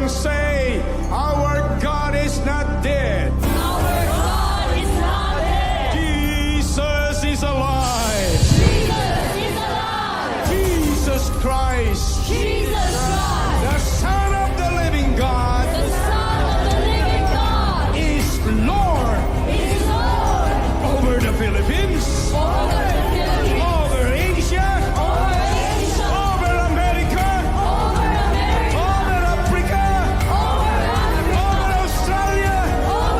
say, our God is not dead. Our God is not dead. Jesus is alive. Jesus is alive. Jesus Christ, Jesus Christ, the Son of the living God, the Son of the living God, is Lord is Lord over the Philippines, over the Philippines, over Asia, over Asia, over America, over America, over Africa, over Africa, over Australia, over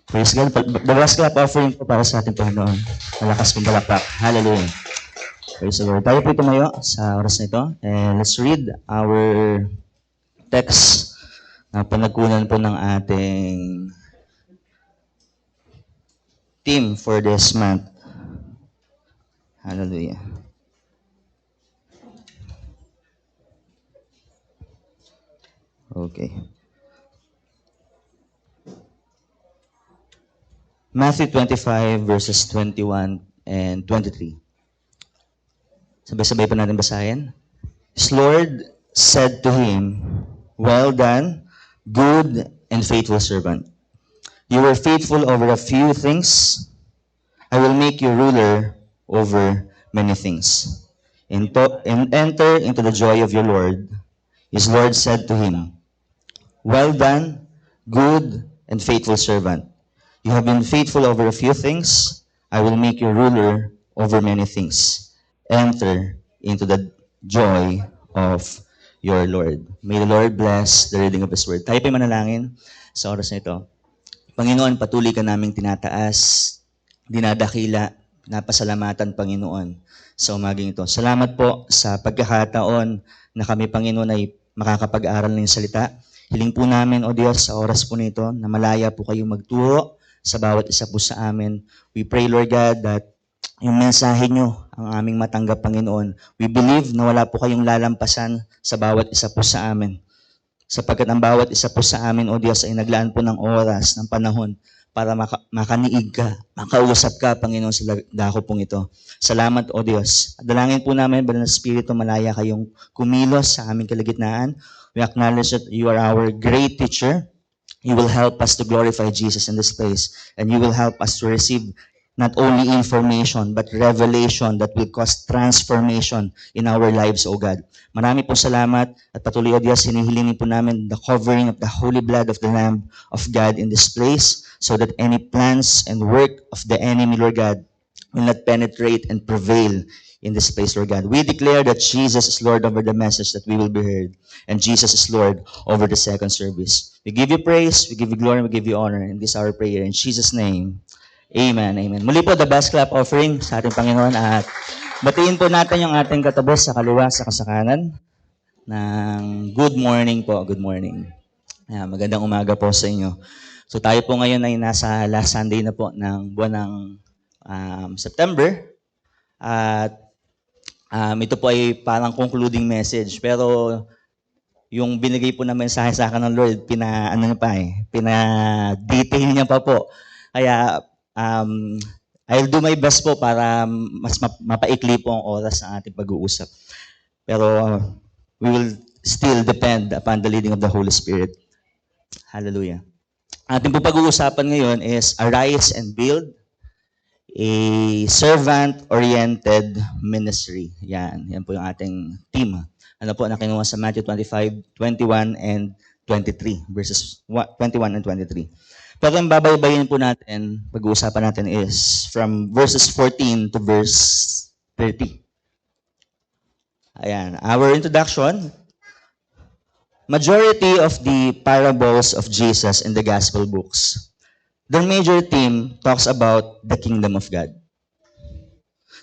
Praise God. The last clap offering po para sa ating Panginoon. Malakas pong palakpak. Hallelujah. Praise the Lord. Tayo po tumayo sa oras na ito. And let's read our text na panagkunan po ng ating theme for this month. Hallelujah. Okay. Matthew 25 verses 21 and 23. Sabay-sabay pa natin basahin. His Lord said to him, "Well done, good and faithful servant. You were faithful over a few things. I will make you ruler over many things. And enter into the joy of your Lord." His Lord said to him, "Well done, good and faithful servant. You have been faithful over a few things. I will make you ruler over many things. Enter into the joy of your Lord." May the Lord bless the reading of His Word. Tayo po'y manalangin sa oras na ito. Panginoon, patuloy ka naming tinataas, dinadakila, pinapasalamatan, Panginoon, sa umaging ito. Salamat po sa pagkakataon na kami, Panginoon, ay makakapag-aral ng salita. Hiling po namin, O Diyos, sa oras po nito, na malaya po kayong magturo sa bawat isa po sa amin. We pray, Lord God, that yung mensahe nyo ang aming matanggap, Panginoon. We believe na wala po kayong lalampasan sa bawat isa po sa amin. Sapagkat ang bawat isa po sa amin, O Diyos, ay naglaan po ng oras, ng panahon, para makaniig ka, makausap ka, Panginoon, sa dako pong ito. Salamat, O Diyos. At dalangin po namin, Banal na Espiritu, malaya kayong kumilos sa aming kalagitnaan. We acknowledge that you are our great teacher. You will help us to glorify Jesus in this place. And you will help us to receive not only information, but revelation that will cause transformation in our lives, O God. Marami po salamat at patuloy, O Diyos, hinihilingin po namin the covering of the holy blood of the Lamb of God in this place so that any plans and work of the enemy, Lord God, will not penetrate and prevail in this place, Lord God. We declare that Jesus is Lord over the message that we will be heard, and Jesus is Lord over the second service. We give you praise, we give you glory, we give you honor, and this is our prayer in Jesus' name. Amen, amen. Muli po, the best clap offering sa ating Panginoon at batiin po natin yung ating katabi sa kaliwa, sa kasakanan ng good morning po, good morning. Magandang umaga po sa inyo. So tayo po ngayon ay nasa last Sunday na po ng buwan ng September at ito po ay parang concluding message, pero yung binigay po na mensahe sa akin ng Lord, pina-detail niya pa po. Kaya I'll do my best po para mas mapaikli po ang oras ng ating pag-uusap. Pero we will still depend upon the leading of the Holy Spirit. Hallelujah. Ating po pag-uusapan ngayon is Arise and Build, a servant-oriented ministry. Yan po yung ating theme. Ano po, nakinuha sa Matthew 25, 21 and 23, verses 21 and 23. Pero ang babaybayin po natin, pag-uusapan natin is from verses 14 to verse 30. Ayan, our introduction. Majority of the parables of Jesus in the gospel books, their major theme talks about the kingdom of God.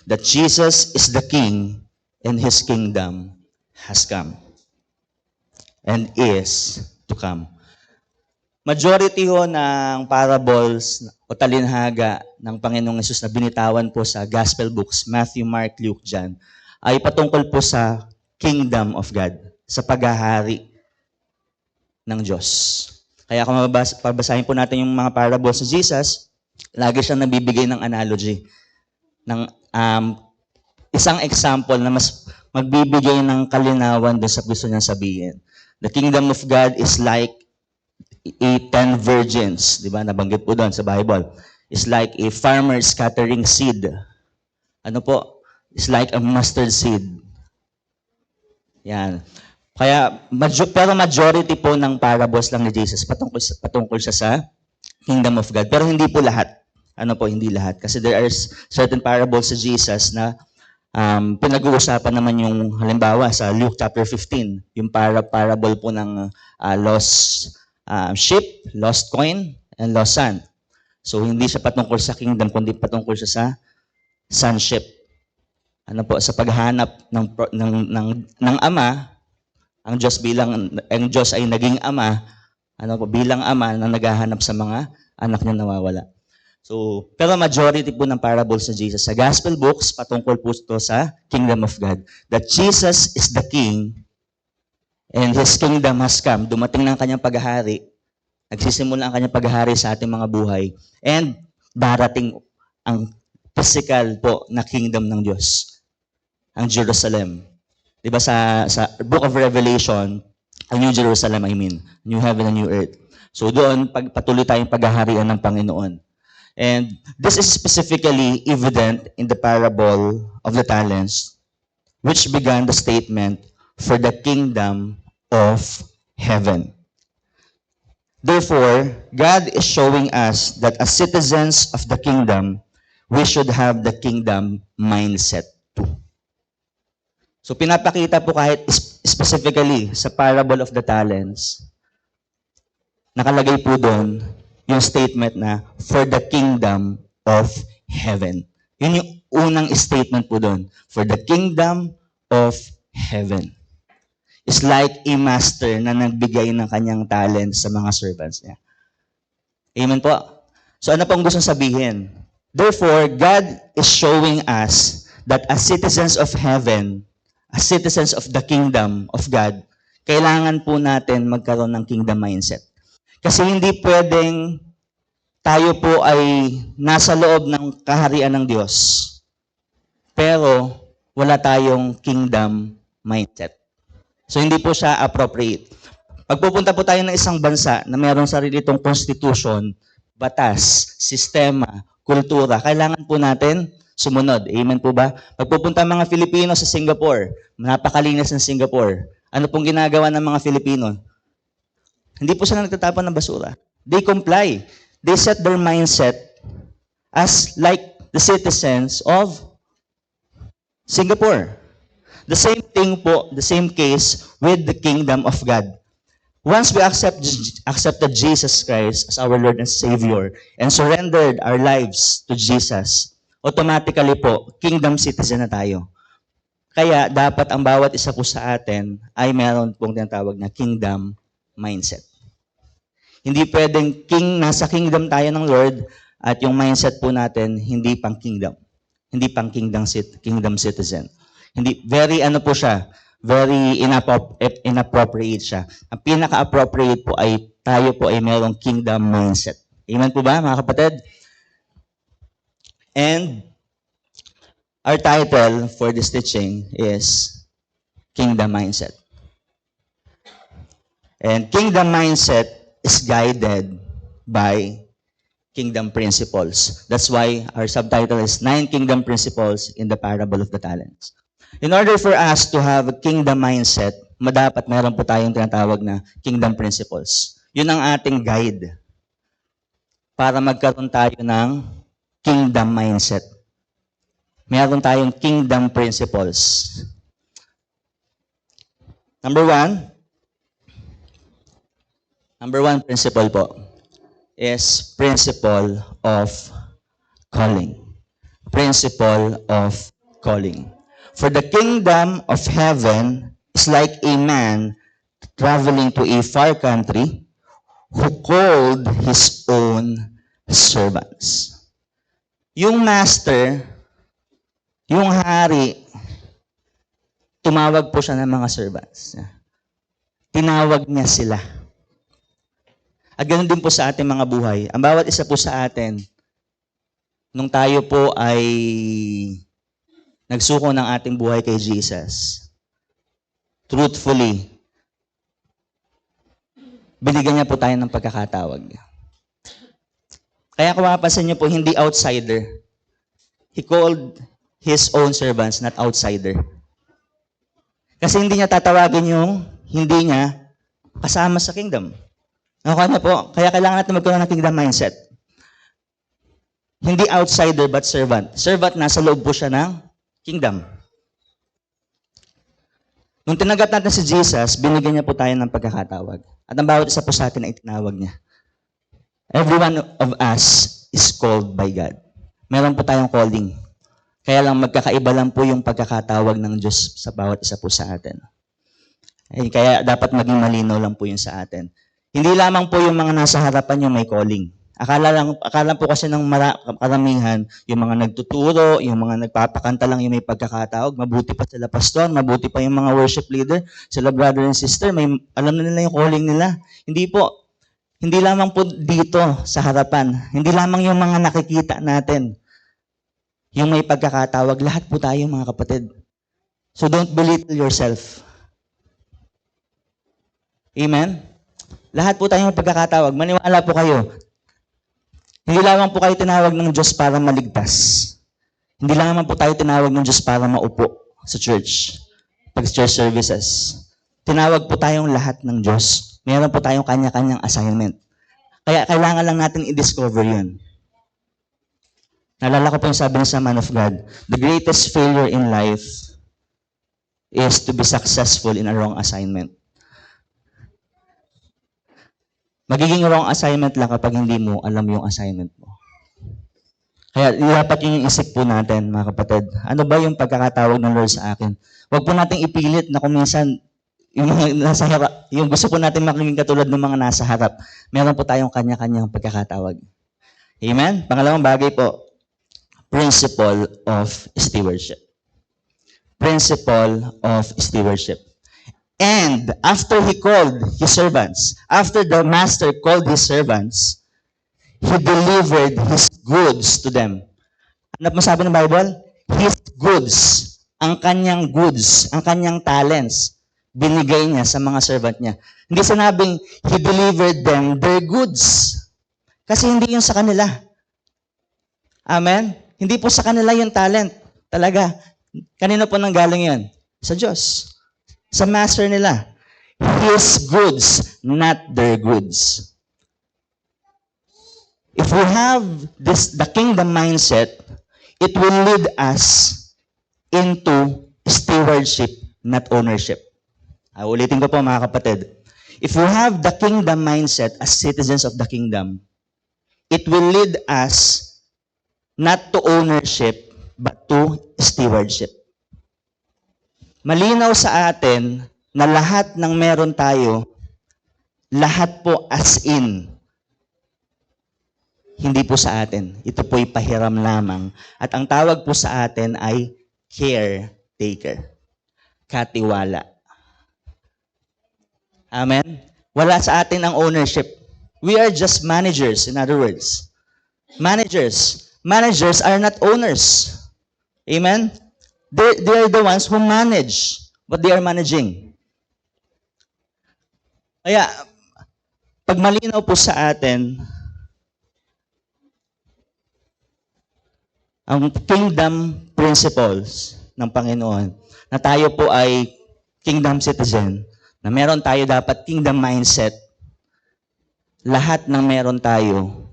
That Jesus is the king and His kingdom has come and is to come. Majority ho ng parables o talinhaga ng Panginoong Hesus na binitawan po sa gospel books, Matthew, Mark, Luke, John, ay patungkol po sa kingdom of God, sa paghahari ng Diyos. Kaya kung babasahin po natin yung mga parables sa Jesus, lagi siyang nabibigay ng analogy, ng isang example na mas magbibigay ng kalinawan doon sa gusto niyang sabihin. The kingdom of God is like 10 virgins, di ba? Nabanggit po doon sa Bible. It's like a farmer scattering seed. Ano po? It's like a mustard seed. Yan. Kaya, pero majority po ng parables lang ni Jesus patungkol siya sa kingdom of God. Pero hindi po lahat. Ano po, hindi lahat. Kasi there are certain parables sa Jesus na pinag-uusapan naman yung halimbawa sa Luke chapter 15, yung parable po ng lost sheep, lost coin, and lost son. So hindi siya patungkol sa kingdom, kundi patungkol siya sa sonship. Ano po, sa paghanap ng ama, ang Diyos ay naging ama, ano po, bilang ama na naghahanap sa mga anak niya nawawala. So, pero majority po ng parables sa Jesus sa gospel books patungkol po ito sa kingdom of God. That Jesus is the king and His kingdom has come. Dumating na ang kanyang paghahari. Nagsisimula ang kanyang paghahari sa ating mga buhay. And darating ang physical po na kingdom ng Diyos. Ang Jerusalem. Diba sa Book of Revelation, ang New Jerusalem, New Heaven and New Earth. So doon, patuloy tayong paghaharian ng Panginoon. And this is specifically evident in the parable of the talents, which began the statement, for the kingdom of heaven. Therefore, God is showing us that as citizens of the kingdom, we should have the kingdom mindset too. So pinapakita po kahit specifically sa parable of the talents, nakalagay po doon yung statement na, for the kingdom of heaven. Yun yung unang statement po doon. For the kingdom of heaven. It's like a master na nagbigay ng kanyang talent sa mga servants niya. Amen po. So ano pong gusto sabihin? Therefore, God is showing us that as citizens of heaven, as citizens of the kingdom of God, kailangan po natin magkaroon ng kingdom mindset. Kasi hindi pwedeng tayo po ay nasa loob ng kaharian ng Diyos, pero wala tayong kingdom mindset. So hindi po siya appropriate. Pagpupunta po tayo ng isang bansa na mayroong sarili itong constitution, batas, sistema, kultura, kailangan po natin sumunod. Amen po ba? Pagpupunta mga Filipino sa Singapore, napakalinis ng Singapore. Ano pong ginagawa ng mga Filipino? Hindi po sila nagtatapon ng basura. They comply. They set their mindset as like the citizens of Singapore. The same thing po, the same case with the kingdom of God. Once we accepted Jesus Christ as our Lord and Savior and surrendered our lives to Jesus, automatically po, kingdom citizen na tayo. Kaya dapat ang bawat isa po sa atin ay meron pong tinatawag na kingdom mindset. Hindi pwedeng nasa kingdom tayo ng Lord at yung mindset po natin hindi pang kingdom. Hindi pang kingdom citizen. Hindi, very very inappropriate siya. Ang pinaka-appropriate po ay tayo po ay mayroong kingdom mindset. Amen po ba, mga kapatid? And our title for this teaching is Kingdom Mindset. And kingdom mindset is guided by kingdom principles. That's why our subtitle is 9 Kingdom Principles in the Parable of the Talents. In order for us to have a kingdom mindset, dapat meron po tayong tinatawag na kingdom principles. Yun ang ating guide para magkaroon tayo ng kingdom mindset. Meron tayong kingdom principles. Number one principle po is principle of calling. Principle of calling. For the kingdom of heaven is like a man traveling to a far country who called his own servants. Yung master, yung hari, tumawag po siya ng mga servants. Tinawag niya sila. At ganoon din po sa ating mga buhay. Ang bawat isa po sa atin, nung tayo po ay nagsuko ng ating buhay kay Jesus, truthfully, binigyan niya po tayo ng pagkakatawag. Kaya kung mapapansin niyo po, hindi outsider. He called his own servants, not outsider. Kasi hindi niya tatawagin yung hindi niya kasama sa kingdom. Okay na po. Kaya kailangan natin magkaroon ng kingdom mindset. Hindi outsider but servant. Servant, nasa loob po siya ng kingdom. Nung tinanggap natin si Jesus, binigyan niya po tayo ng pagkakatawag. At ang bawat isa po sa atin ay tinawag niya. Every one of us is called by God. Meron po tayong calling. Kaya lang magkakaiba lang po yung pagkakatawag ng Diyos sa bawat isa po sa atin. Kaya dapat maging malinaw lang po yun sa atin. Hindi lamang po yung mga nasa harapan yung may calling. Akala po kasi ng karamihan, yung mga nagtuturo, yung mga nagpapakanta lang yung may pagkakatawag, mabuti pa sila pastor, mabuti pa yung mga worship leader, sila brother and sister, alam na nila yung calling nila. Hindi po. Hindi lamang po dito sa harapan. Hindi lamang yung mga nakikita natin. Yung may pagkakatawag, lahat po tayo mga kapatid. So don't belittle yourself. Amen? Lahat po tayo may pagkakatawag. Maniwala po kayo. Hindi lamang po kayo tinawag ng Diyos para maligtas. Hindi lamang po tayo tinawag ng Diyos para maupo sa church, pag church services. Tinawag po tayong lahat ng Diyos. Meron po tayong kanya-kanyang assignment. Kaya kailangan lang natin i-discover yun. Naalala ko po yung sabi sa man of God, the greatest failure in life is to be successful in a wrong assignment. Magiging wrong assignment lang kapag hindi mo alam yung assignment mo. Kaya dapat yung isip po natin, mga kapatid. Ano ba yung pagkakatawag ng Lord sa akin? Huwag po nating ipilit na kung minsan yung mga nasa harap, yung gusto po natin maging katulad ng mga nasa harap. Meron po tayong kanya-kanyang pagkakatawag. Amen? Pangalawang bagay po, principle of stewardship. Principle of stewardship. And after he called his servants, after the master called his servants, he delivered his goods to them. Ano po sabi ng Bible? His goods, ang kanyang goods, ang kanyang talents, binigay niya sa mga servant niya. Hindi sinabing he delivered them their goods. Kasi hindi yun sa kanila. Amen? Hindi po sa kanila yung talent. Talaga. Kanino po nanggaling yun? Sa Diyos. Sa master nila. His goods, not their goods. If we have the kingdom mindset, it will lead us into stewardship, not ownership. Ulitin ko po mga kapatid. If we have the kingdom mindset as citizens of the kingdom, it will lead us not to ownership, but to stewardship. Malinaw sa atin na lahat ng meron tayo, lahat po as in, hindi po sa atin. Ito po'y pahiram lamang. At ang tawag po sa atin ay caretaker. Katiwala. Amen? Wala sa atin ang ownership. We are just managers, in other words. Managers. Managers are not owners. Amen? They are the ones who manage what they are managing. Kaya, pag malinaw po sa atin, ang kingdom principles ng Panginoon, na tayo po ay kingdom citizen, na meron tayo dapat kingdom mindset, lahat ng meron tayo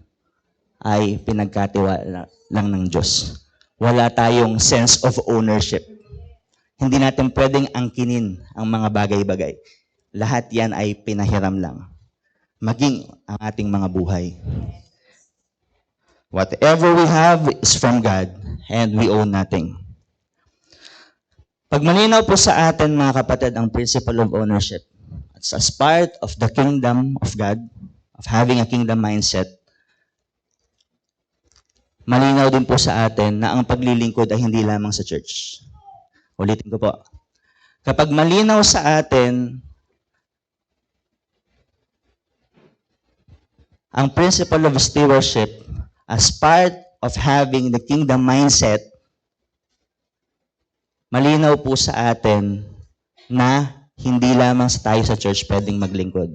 ay pinagkatiwala lang ng Diyos. Wala tayong sense of ownership. Hindi natin pwedeng angkinin ang mga bagay-bagay. Lahat yan ay pinahiram lang. Maging ang ating mga buhay. Whatever we have is from God and we own nothing. Pag malinaw po sa atin, mga kapatid, ang principle of ownership, as part of the kingdom of God, of having a kingdom mindset, malinaw din po sa atin na ang paglilingkod ay hindi lamang sa church. Ulitin ko po. Kapag malinaw sa atin ang principle of stewardship as part of having the kingdom mindset, malinaw po sa atin na hindi lamang tayo sa church pwedeng maglingkod.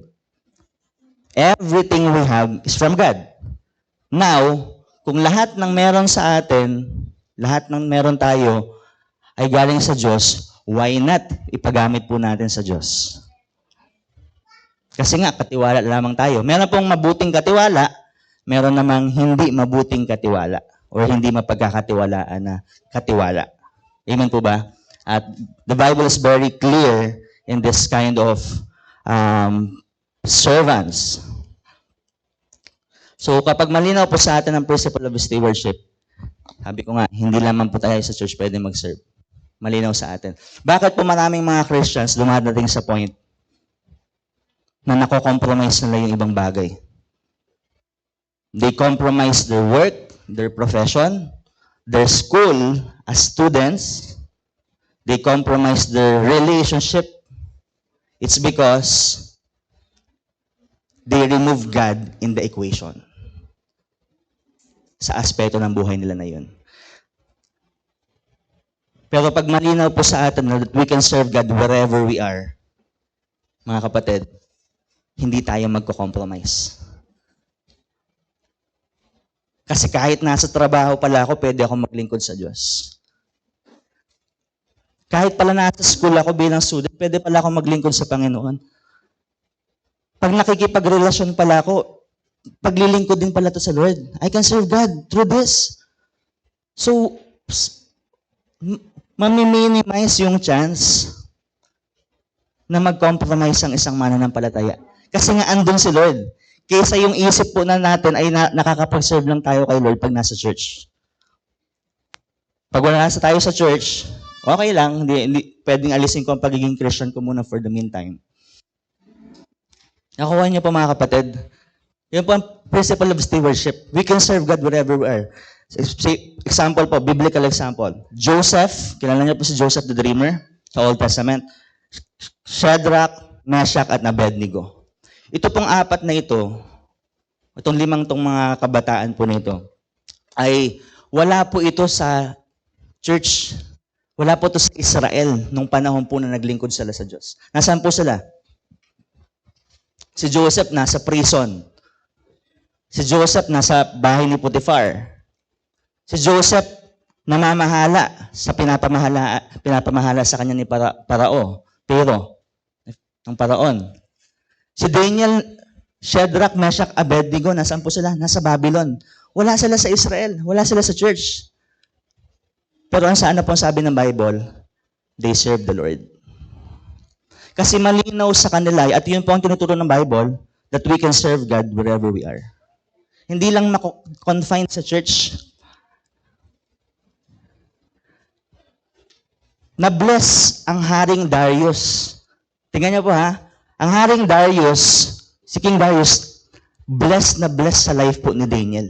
Everything we have is from God. Now, kung lahat ng meron sa atin, lahat ng meron tayo ay galing sa Diyos, why not ipagamit po natin sa Diyos? Kasi nga, katiwala lamang tayo. Meron pong mabuting katiwala, meron namang hindi mabuting katiwala or hindi mapagkakatiwalaan na katiwala. Amen po ba? At the Bible is very clear in this kind of servants. So kapag malinaw po sa atin ang principle of stewardship, sabi ko nga, hindi lamang po tayo sa church pwede mag-serve. Malinaw sa atin. Bakit po maraming mga Christians dumadating sa point na nako-compromise nila yung ibang bagay? They compromise their work, their profession, their school as students. They compromise their relationship. It's because they remove God in the equation sa aspeto ng buhay nila na yun. Pero pag malinaw po sa atin na that we can serve God wherever we are, mga kapatid, hindi tayo magko-compromise. Kasi kahit nasa trabaho pala ako, pwede ako maglingkod sa Diyos. Kahit pala nasa school ako bilang student, pwede pala ako maglingkod sa Panginoon. Pag nakikipagrelasyon pala ako, paglilingkod din pala to sa Lord. I can serve God through this. So, mami-minimize yung chance na mag-compromise ang isang mananampalataya. Kasi nga andun si Lord. Kaysa yung isip po na natin ay nakakapag-serve lang tayo kay Lord pag nasa church. Pag wala nasa tayo sa church, okay lang, hindi pwedeng alisin ko ang pagiging Christian ko muna for the meantime. Nakuha niyo po mga kapatid. Yun po ang principle of stewardship. We can serve God wherever we are. Example po, biblical example. Joseph, kilala niyo po si Joseph the Dreamer sa Old Testament. Shadrach, Meshach, at Abednego. Ito pong apat na ito, itong limang tong mga kabataan po nito, ay wala po ito sa church. Wala po ito sa Israel nung panahon po na naglingkod sila sa Diyos. Nasaan po sila? Si Joseph nasa prison. Si Joseph nasa bahay ni Potiphar. Si Joseph namamahala sa pinapamahala sa kanya ni Parao, Pero, ng Paraon. Si Daniel, Shadrach, Meshach, Abednego, nasaan po sila? Nasa Babylon. Wala sila sa Israel. Wala sila sa church. Pero saan na po sabi ng Bible? They serve the Lord. Kasi malinaw sa kanila, at yun po ang tinuturo ng Bible, that we can serve God wherever we are. Hindi lang confined sa church. Na-bless ang Haring Darius. Tingnan niyo po ha. Ang Haring Darius, si King Darius, blessed na blessed sa life po ni Daniel.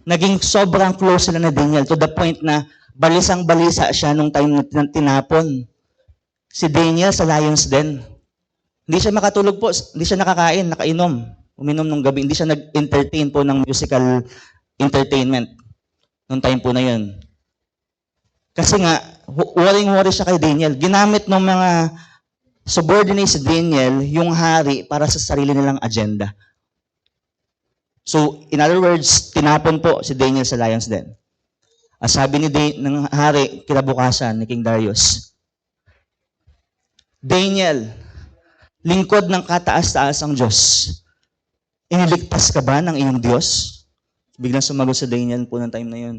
Naging sobrang close sila na Daniel to the point na balisang-balisa siya nung time na tinapon si Daniel sa Lions Den. Hindi siya makatulog po, hindi siya nakakain, nakainom, uminom nung gabi, hindi siya nag-entertain po ng musical entertainment nung time po na yun. Kasi nga, worry siya kay Daniel. Ginamit ng mga subordinates si Daniel yung hari para sa sarili nilang agenda. So, in other words, tinapon po si Daniel sa Lions Den. Ang sabi ng hari, kinabukasan ni King Darius, Daniel, lingkod ng kataas-taas ang Diyos. Iniligtas ka ba ng iyong Diyos? Biglang sumagot sa Daniel po ng time na yun.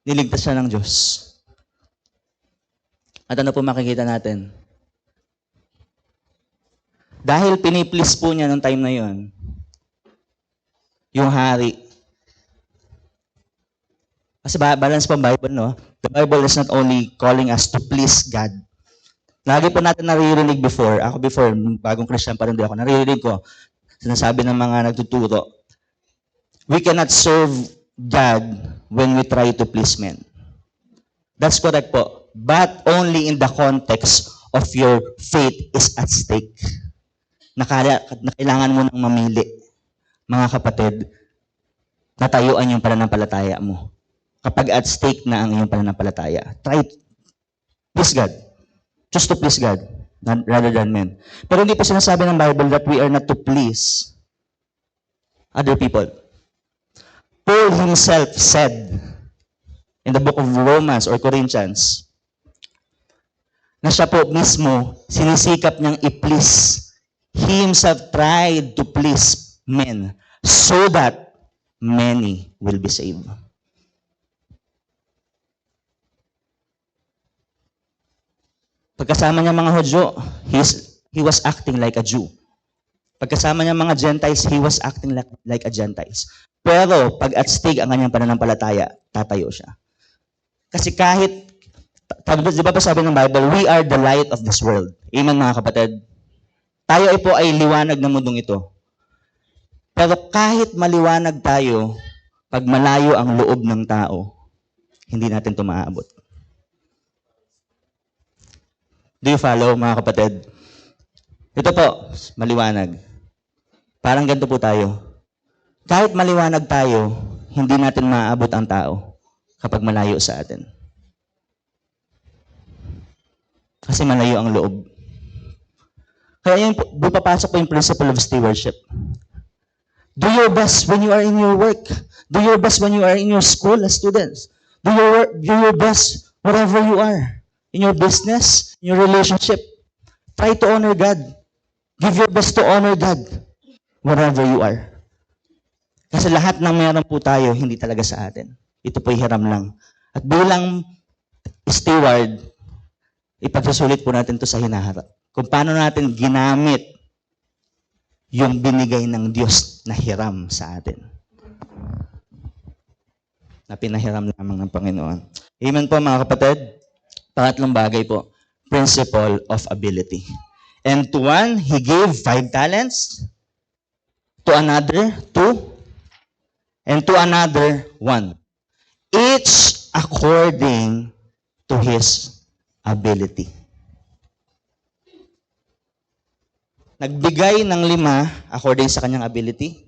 Niligtas siya ng Diyos. At ano po makikita natin? Dahil piniplease po niya nung time na yun, yung hari. Kasi balance pa ang Bible, no? The Bible is not only calling us to please God. Lagi po natin naririnig before, ako before, bagong Christian pa rin din ako, naririnig ko, sinasabi ng mga nagtuturo, we cannot serve God when we try to please men. That's correct po. But only in the context of your faith is at stake. Na kailangan mo nang mamili, mga kapatid, natayuan yung pananampalataya mo. Kapag at stake na ang iyong pananampalataya, try to please God. Just to please God, rather than men. Pero hindi po sinasabi ng Bible that we are not to please other people. Paul himself said in the book of Romans or Corinthians na siya po mismo sinisikap niyang i-please. He himself tried to please men so that many will be saved. Pagkasama niya mga Hudyo, he was acting like a Jew. Pagkasama niya mga Gentiles, he was acting like a Gentiles. Pero pag at stake ang kanyang pananampalataya, tatayo siya. Kasi kahit, di ba pa sabi ng Bible, we are the light of this world. Amen mga kapatid. Tayo ay po ay liwanag ng mundong ito. Pero kahit maliwanag tayo, pag malayo ang loob ng tao, hindi natin ito maaabot. Do you follow mga kapatid? Ito po, maliwanag. Parang ganito po tayo. Kahit maliwanag tayo, hindi natin maaabot ang tao kapag malayo sa atin. Kasi malayo ang loob. Kaya yun, doon papasok po yung principle of stewardship. Do your best when you are in your work. Do your best when you are in your school as students. Do your best wherever you are. In your business, in your relationship. Try to honor God. Give your best to honor God wherever you are. Kasi lahat ng meron po tayo, hindi talaga sa atin. Ito po'y hiram lang. At bilang steward, ipagsusulit po natin ito sa hinaharap. Kung paano natin ginamit yung binigay ng Diyos na hiram sa atin. Na pinahiram lamang ng Panginoon. Amen po mga kapatid. Pangatlong bagay po, principle of ability. And to one, he gave 5 talents. To another, 2. And to another, 1. Each according to his ability. Nagbigay ng 5 according sa kanyang ability.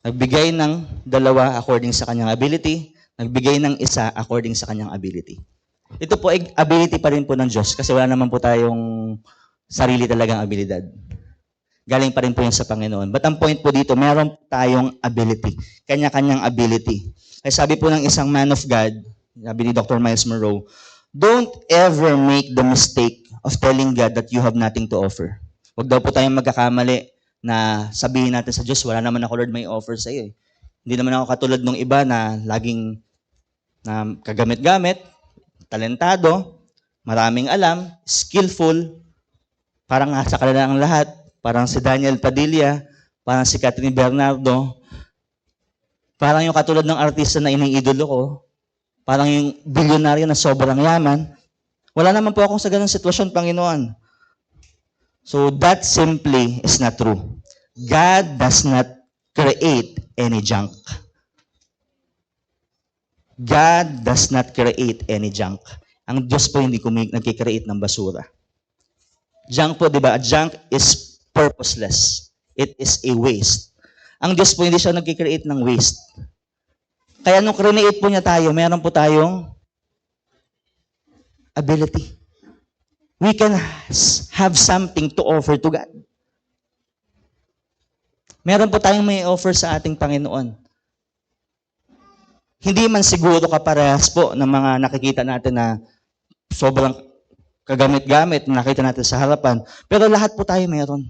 Nagbigay ng 2 according sa kanyang ability. Nagbigay ng 1 according sa kanyang ability. Ito po ay ability pa rin po ng Diyos kasi wala naman po tayong sarili talagang abilidad. Galing pa rin po yan sa Panginoon. But ang point po dito, meron tayong ability. Kanya-kanyang ability. Ay sabi po ng isang man of God, sabi ni Dr. Miles Monroe, don't ever make the mistake of telling God that you have nothing to offer. Huwag daw po tayong magkakamali na sabihin natin sa Diyos, wala naman ako Lord may offer sa iyo. Hindi naman ako katulad ng iba na laging na kagamit-gamit, talentado, maraming alam, skillful, parang nasa kanila ang lahat, parang si Daniel Padilla, parang si Catherine Bernardo, parang yung katulad ng artista na iniidolo ko, parang yung bilyonaryo na sobrang yaman. Wala naman po akong sa ganung sitwasyon, Panginoon. So that simply is not true. God does not create any junk. God does not create any junk. Ang Diyos po hindi nagkikreate ng basura. Junk po, di ba? Junk is purposeless. It is a waste. Ang Diyos po hindi siya nagkikreate ng waste. Kaya nung create po niya tayo, meron po tayong ability. We can have something to offer to God. Meron po tayong may offer sa ating Panginoon. Hindi man siguro kaparehas po ng mga nakikita natin na sobrang kagamit-gamit na nakita natin sa harapan. Pero lahat po tayo meron.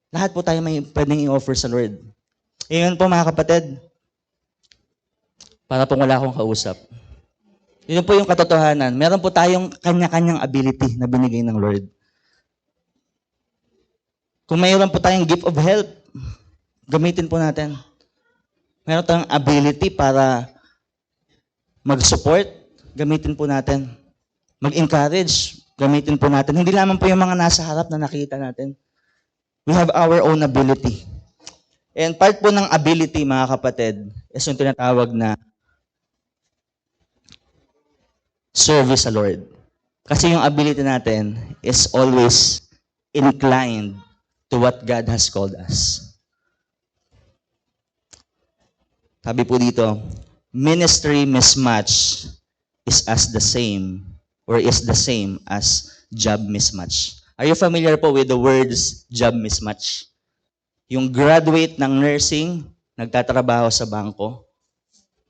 Lahat po tayo may pwedeng i-offer sa Lord. Iyon po mga kapatid, para po wala akong kausap. Yun po yung katotohanan. Meron po tayong kanya-kanyang ability na binigay ng Lord. Kung mayroon po tayong gift of help, gamitin po natin. Meron tayong ability para mag-support, gamitin po natin. Mag-encourage, gamitin po natin. Hindi lamang po yung mga nasa harap na nakita natin. We have our own ability. And part po ng ability, mga kapatid, is yung tinatawag na service sa Lord. Kasi yung ability natin is always inclined to what God has called us. Sabi po dito, ministry mismatch is the same as job mismatch. Are you familiar po with the words job mismatch? Yung graduate ng nursing, nagtatrabaho sa bangko.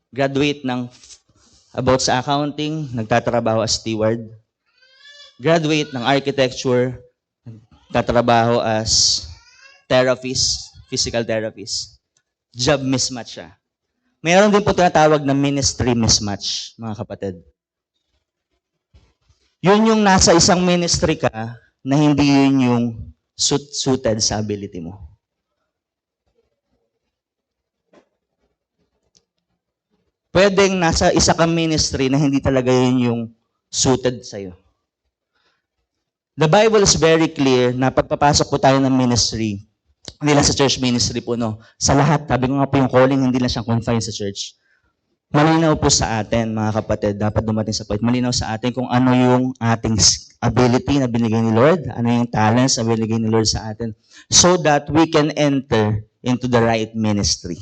Graduate ng about sa accounting, nagtatrabaho as steward. Graduate ng architecture, nagtatrabaho as therapist, physical therapist. Job mismatch siya. Mayroon din po tinatawag na ministry mismatch, mga kapatid. Yun yung nasa isang ministry ka na hindi yun yung suited sa ability mo. Pwedeng nasa isa kang ministry na hindi talaga yun yung suited sa'yo. The Bible is very clear na pagpapasok po tayo ng ministry, hindi lang sa church ministry po, no? Sa lahat, sabi ko nga po yung calling, hindi lang siyang confined sa church. Malinaw po sa atin, mga kapatid, dapat dumating sa point, malinaw sa atin kung ano yung ating ability na binigay ni Lord, ano yung talents na binigay ni Lord sa atin, so that we can enter into the right ministry.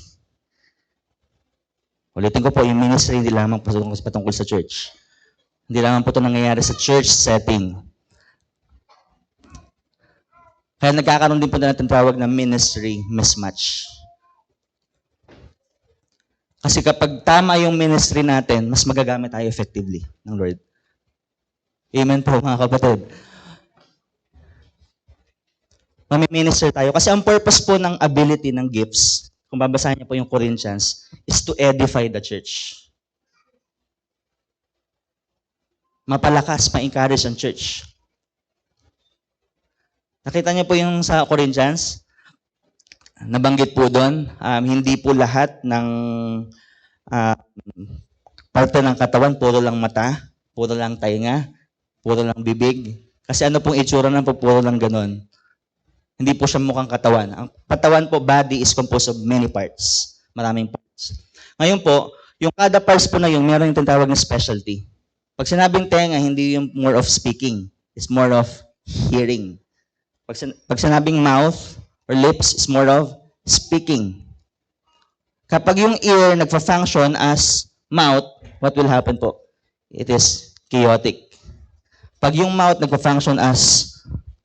Ulitin ko po, yung ministry hindi lamang patungkol sa church. Hindi lamang po ito nangyayari sa church setting. Kaya nagkakaroon din po na natin tawag na ministry mismatch. Kasi kapag tama yung ministry natin, mas magagamit tayo effectively ng Lord. Amen po, mga kapatid. Mami-minister tayo. Kasi ang purpose po ng ability ng gifts, kung babasahin niyo po yung Corinthians, is to edify the church. Mapalakas, ma-encourage ang church. Nakita niyo po yung sa Corinthians, nabanggit po doon, hindi po lahat ng parte ng katawan, puro lang mata, puro lang tainga, puro lang bibig. Kasi ano pong itsura ng puro lang ganon. Hindi po siya mukhang katawan. Ang katawan po, body, is composed of many parts. Maraming parts. Ngayon po, yung kada parts po na yun, meron yung tinatawag na specialty. Pag sinabing tenga, hindi yung more of speaking. It's more of hearing. Pag sinabing mouth or lips, it's more of speaking. Kapag yung ear nagfa-function as mouth, what will happen po? It is chaotic. Pag yung mouth nagfa-function as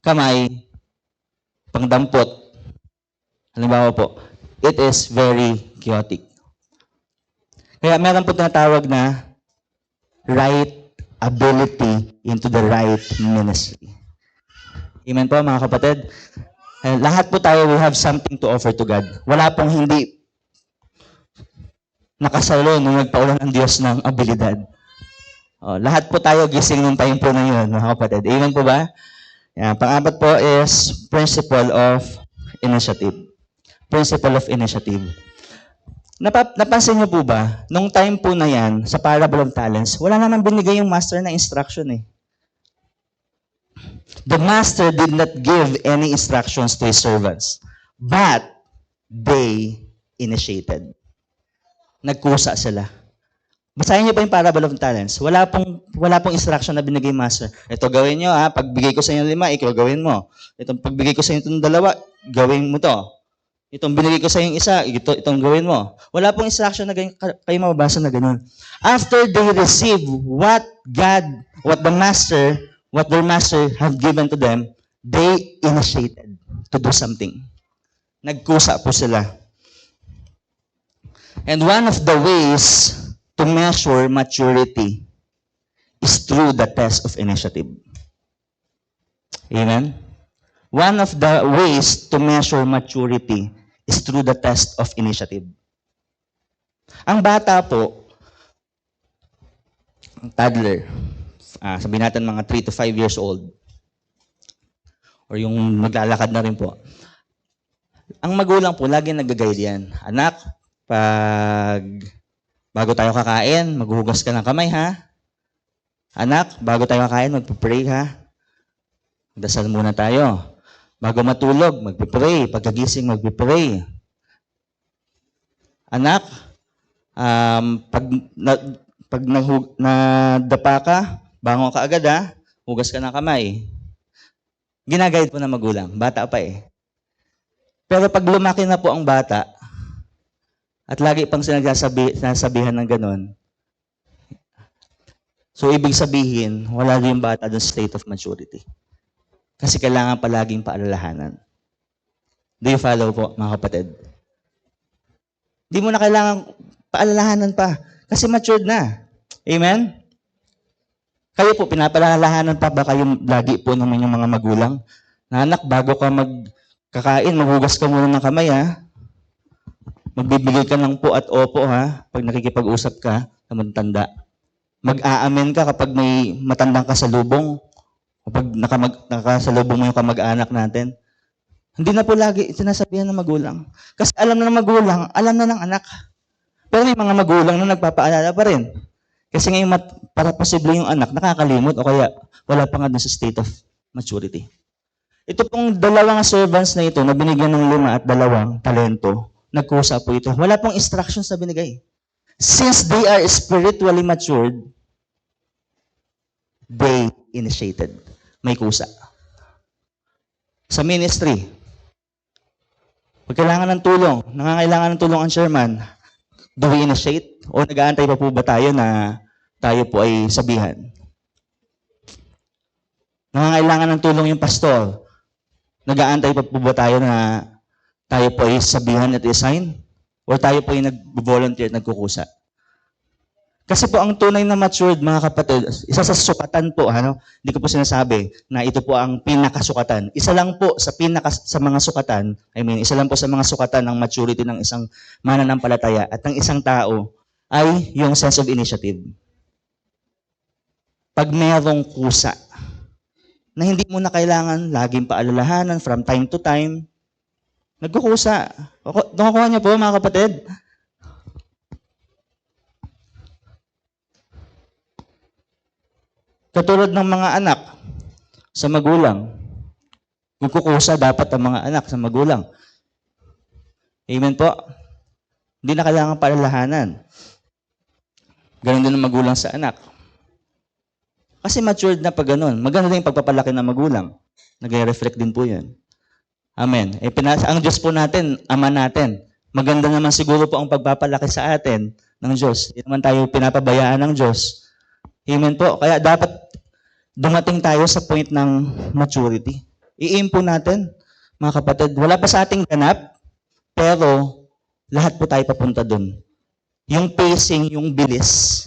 kamay, pangdampot, halimbawa po, it is very chaotic. Kaya meron po tinatawag na right ability into the right ministry. Amen po, mga kapatid. Lahat po tayo, we have something to offer to God. Wala pong hindi nakasalo nung nagpaulan ng Diyos ng abilidad. Lahat po tayo gising nung time po na yun, mga kapatid. Amen po ba? Yan. Pang-apat po is principle of initiative. Principle of initiative. Napansin niyo po ba, nung time po na yan, sa parable of talents, wala naman binigay yung master na instruction eh. The master did not give any instructions to his servants, but they initiated. Nagkusa sila. Basahin niyo pa yung parable of talents. Wala pong instruction na binigay master. Ito gawin niyo ha, pagbigay ko sa inyo 5, ikaw gawin mo. Itong pagbigay ko sa inyo itong 2, gawin mo to. Itong binigay ko sa inyo 1, itong gawin mo. Wala pong instruction na kayo mababasa na ganun. After they receive what their master have given to them, they initiated to do something. Nagkusa po sila. And one of the ways to measure maturity is through the test of initiative. Amen? One of the ways to measure maturity is through the test of initiative. Ang bata po, ang toddler, sabihin natin mga 3 to 5 years old, or yung maglalakad na rin po, ang magulang po, lagi nag-guide yan. Anak, bago tayo kakain, maghuhugas ka ng kamay, ha? Anak, bago tayo kakain, magpipray, ha? Dasal muna tayo. Bago matulog, magpipray. Pagkagising, magpipray. Anak, pag nadapa ka, bangon ka agad, ha? Hugas ka ng kamay. Ginagayad po ng magulang. Bata pa eh. Pero pag lumaki na po ang bata, at lagi pang sinasabihan ng ganon, so ibig sabihin, wala din yung bata doon state of maturity. Kasi kailangan palaging paalalahanan. Do you follow po, mga kapatid? Di mo na kailangan paalalahanan pa. Kasi matured na. Amen? Kayo po, pinapaalalahanan pa ba kayo lagi po naman yung mga magulang? Na anak, bago ka magkakain, maghugas ka muna ng kamay, ha? Magbibigay ka ng po at opo, ha? Pag nakikipag-usap ka sa matanda. Mag-aamen ka kapag may matandang kasalubong. Kapag nakasalubong mo yung kamag-anak natin. Hindi na po lagi sinasabihan ng magulang. Kasi alam na ng magulang, alam na ng anak. Pero may mga magulang na nagpapaalala pa rin. Kasi ngayon, para posible yung anak, nakakalimot o kaya wala pa nga dun sa state of maturity. Ito pong dalawang servants na ito na binigyan ng 5 at 2 talento, nagkusa po ito. Wala pong instructions na binigay. Since they are spiritually matured, they initiated. May kusa. Sa ministry, pag kailangan ng tulong, nangangailangan ng tulong ang chairman, do we initiate? O nag-aantay pa po ba tayo na tayo po ay sabihan? Nangangailangan ng tulong yung pastor, nag-aantay pa po ba tayo na tayo po ay sabihan at i-assign? O tayo po ay nag-volunteer at nagkukusa? Kasi po ang tunay na matured, mga kapatid, isa sa sukatan po, hindi ko po sinasabi na ito po ang pinakasukatan. Isa lang po sa mga sukatan, isa lang po sa mga sukatan ng maturity ng isang mananampalataya at ng isang tao ay yung sense of initiative. Pag mayroong kusa, na hindi mo na kailangan laging paalalahanan from time to time, nagkukusa. Nakukuha niyo po, mga kapatid? Katulad ng mga anak sa magulang. Kung kukusa, dapat ang mga anak sa magulang. Amen po? Hindi na kailangan paalalahanan. Ganon din ang magulang sa anak. Kasi matured na pag ganun. Maganda din yung pagpapalaki ng magulang. Nag-reflect din po yun. Amen. Ang Diyos po natin, Ama natin. Maganda naman siguro po ang pagpapalaki sa atin ng Diyos. Hindi naman tayo pinapabayaan ng Diyos. Amen po. Kaya dapat dumating tayo sa point ng maturity. I-aim po natin, mga kapatid. Wala pa sa ating ganap, pero lahat po tayo papunta dun. Yung pacing, yung bilis,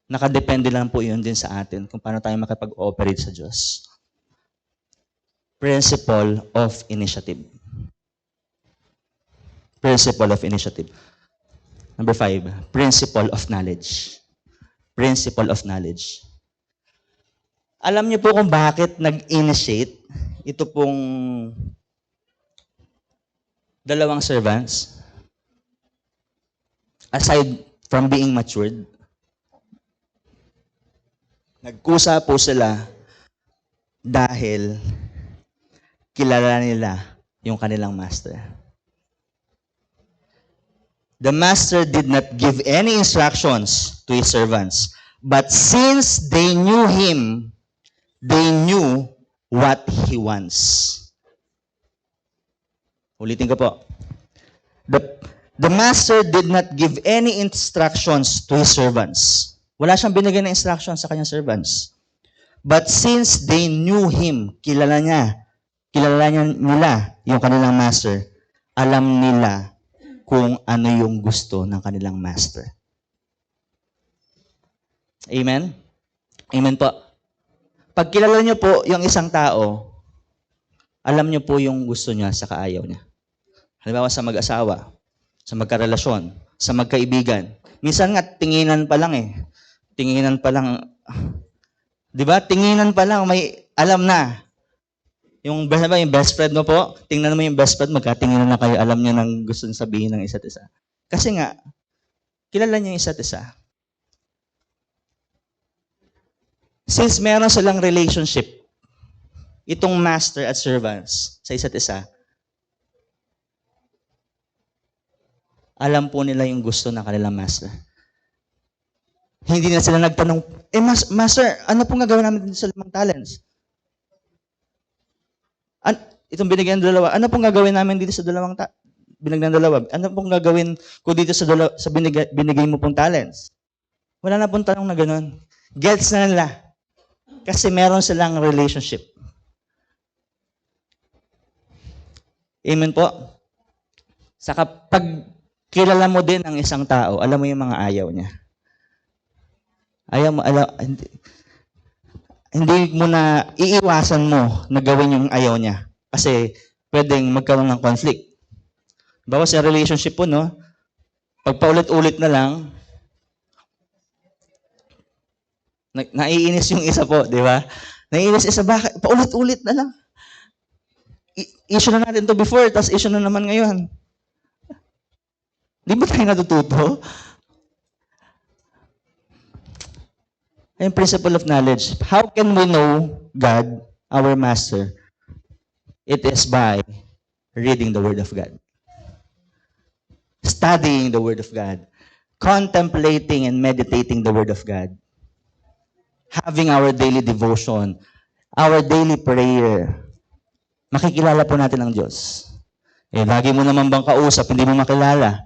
nakadepende lang po yun din sa atin kung paano tayo makapag-operate sa Diyos. Principle of initiative. Principle of initiative. Number 5, principle of knowledge. Principle of knowledge. Alam niyo po kung bakit nag-initiate ito pong 2 servants? Aside from being matured, nagkusa po sila dahil kilala nila yung kanilang master. The master did not give any instructions to his servants. But since they knew him, they knew what he wants. Ulitin ko po. The master did not give any instructions to his servants. Wala siyang binigay na instructions sa kanyang servants. But since they knew him, kilala nila yung kanilang master, alam nila kung ano yung gusto ng kanilang master. Amen? Amen po. Pag kilala niyo po yung isang tao, alam niyo po yung gusto niya sa kaayaw niya. Halimbawa sa mag-asawa, sa magkarelasyon, sa magkaibigan. Minsan nga, tinginan pa lang eh. Tinginan pa lang. Di ba? Tinginan pa lang, may alam na. Yung best friend mo po, tingnan mo yung best friend, magkatinginan na kayo, alam niya nang gusto niya sabihin ng isa't isa. Kasi nga, kilala niya yung isa't isa. Since meron silang relationship, itong master at servants sa isa't isa, alam po nila yung gusto ng kanilang master. Hindi na sila nagtanong, master, ano pong gagawin namin dito sa 5 talents? Itong binigyan ng 2, ano pong gagawin namin dito sa 2 binigyan ng 2? Ano pong gagawin ko dito sa binigay mo pong talents? Wala na pong tanong na ganun. Gets na nila. Kasi meron silang relationship. Amen po? Saka pag kilala mo din ang isang tao, alam mo yung mga ayaw niya. Hindi mo na iiwasan mo na gawin yung ayaw niya. Kasi pwedeng magkaroon ng conflict. Bawa sa relationship po, no? Pag paulit-ulit na lang, naiinis yung isa po, di ba? Naiinis isa, bakit? Paulit-ulit na lang. issue na natin to before, tapos issue na naman ngayon. Di ba tayo natututo? Yung principle of knowledge. How can we know God, our Master? It is by reading the Word of God. Studying the Word of God. Contemplating and meditating the Word of God. Having our daily devotion. Our daily prayer. Makikilala po natin ang Diyos. Lagi mo naman bang kausap, hindi mo makilala?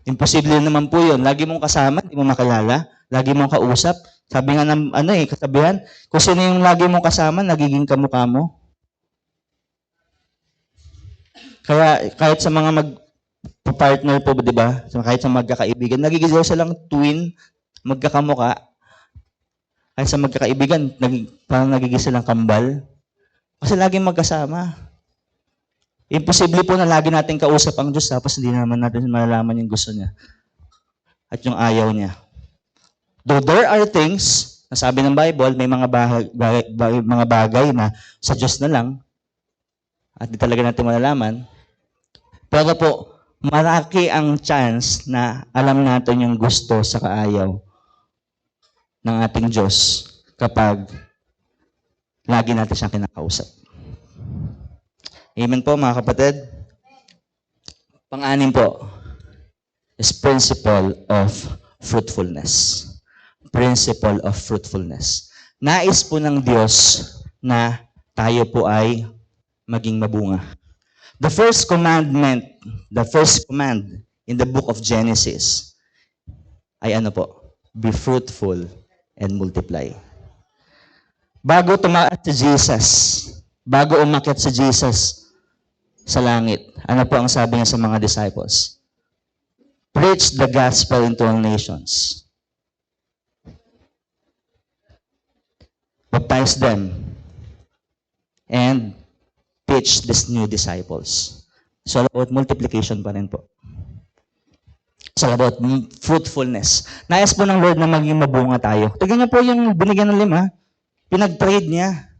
Imposible naman po yun. Lagi mong kasama, hindi mo makilala. Lagi mong kausap. Sabi nga ng kasabihan, kung sino yung lagi mong kasama, nagiging kamukha mo. Kaya kahit sa mga partner po, di ba? Kahit sa magkakaibigan, nagiging silang twin, magkakamukha. Kahit sa magkakaibigan, parang nagiging silang kambal. Kasi laging magkasama. Imposible po na lagi natin kausap ang Diyos, tapos hindi naman natin malalaman yung gusto niya at yung ayaw niya. Though there are things, nasabi ng Bible, may mga bagay na sa Diyos na lang at di talaga natin malalaman. Pero po, malaki ang chance na alam natin yung gusto sa kaayaw ng ating Diyos kapag lagi natin siyang kinakausap. Amen po mga kapatid. Pang-anim po is principle of fruitfulness. Principle of fruitfulness. Nais po ng Diyos na tayo po ay maging mabunga. The first command in the book of Genesis ay ano po? Be fruitful and multiply. Bago tumaas si Jesus, bago umakyat si Jesus sa langit, ano po ang sabi niya sa mga disciples? Preach the gospel into all nations. Baptize them and teach these new disciples. It's all about multiplication pa rin po. It's all about fruitfulness. Nais po ng Lord na maging mabunga tayo. Tignan niyo po yung binigyan ng 5. Pinag-trade niya.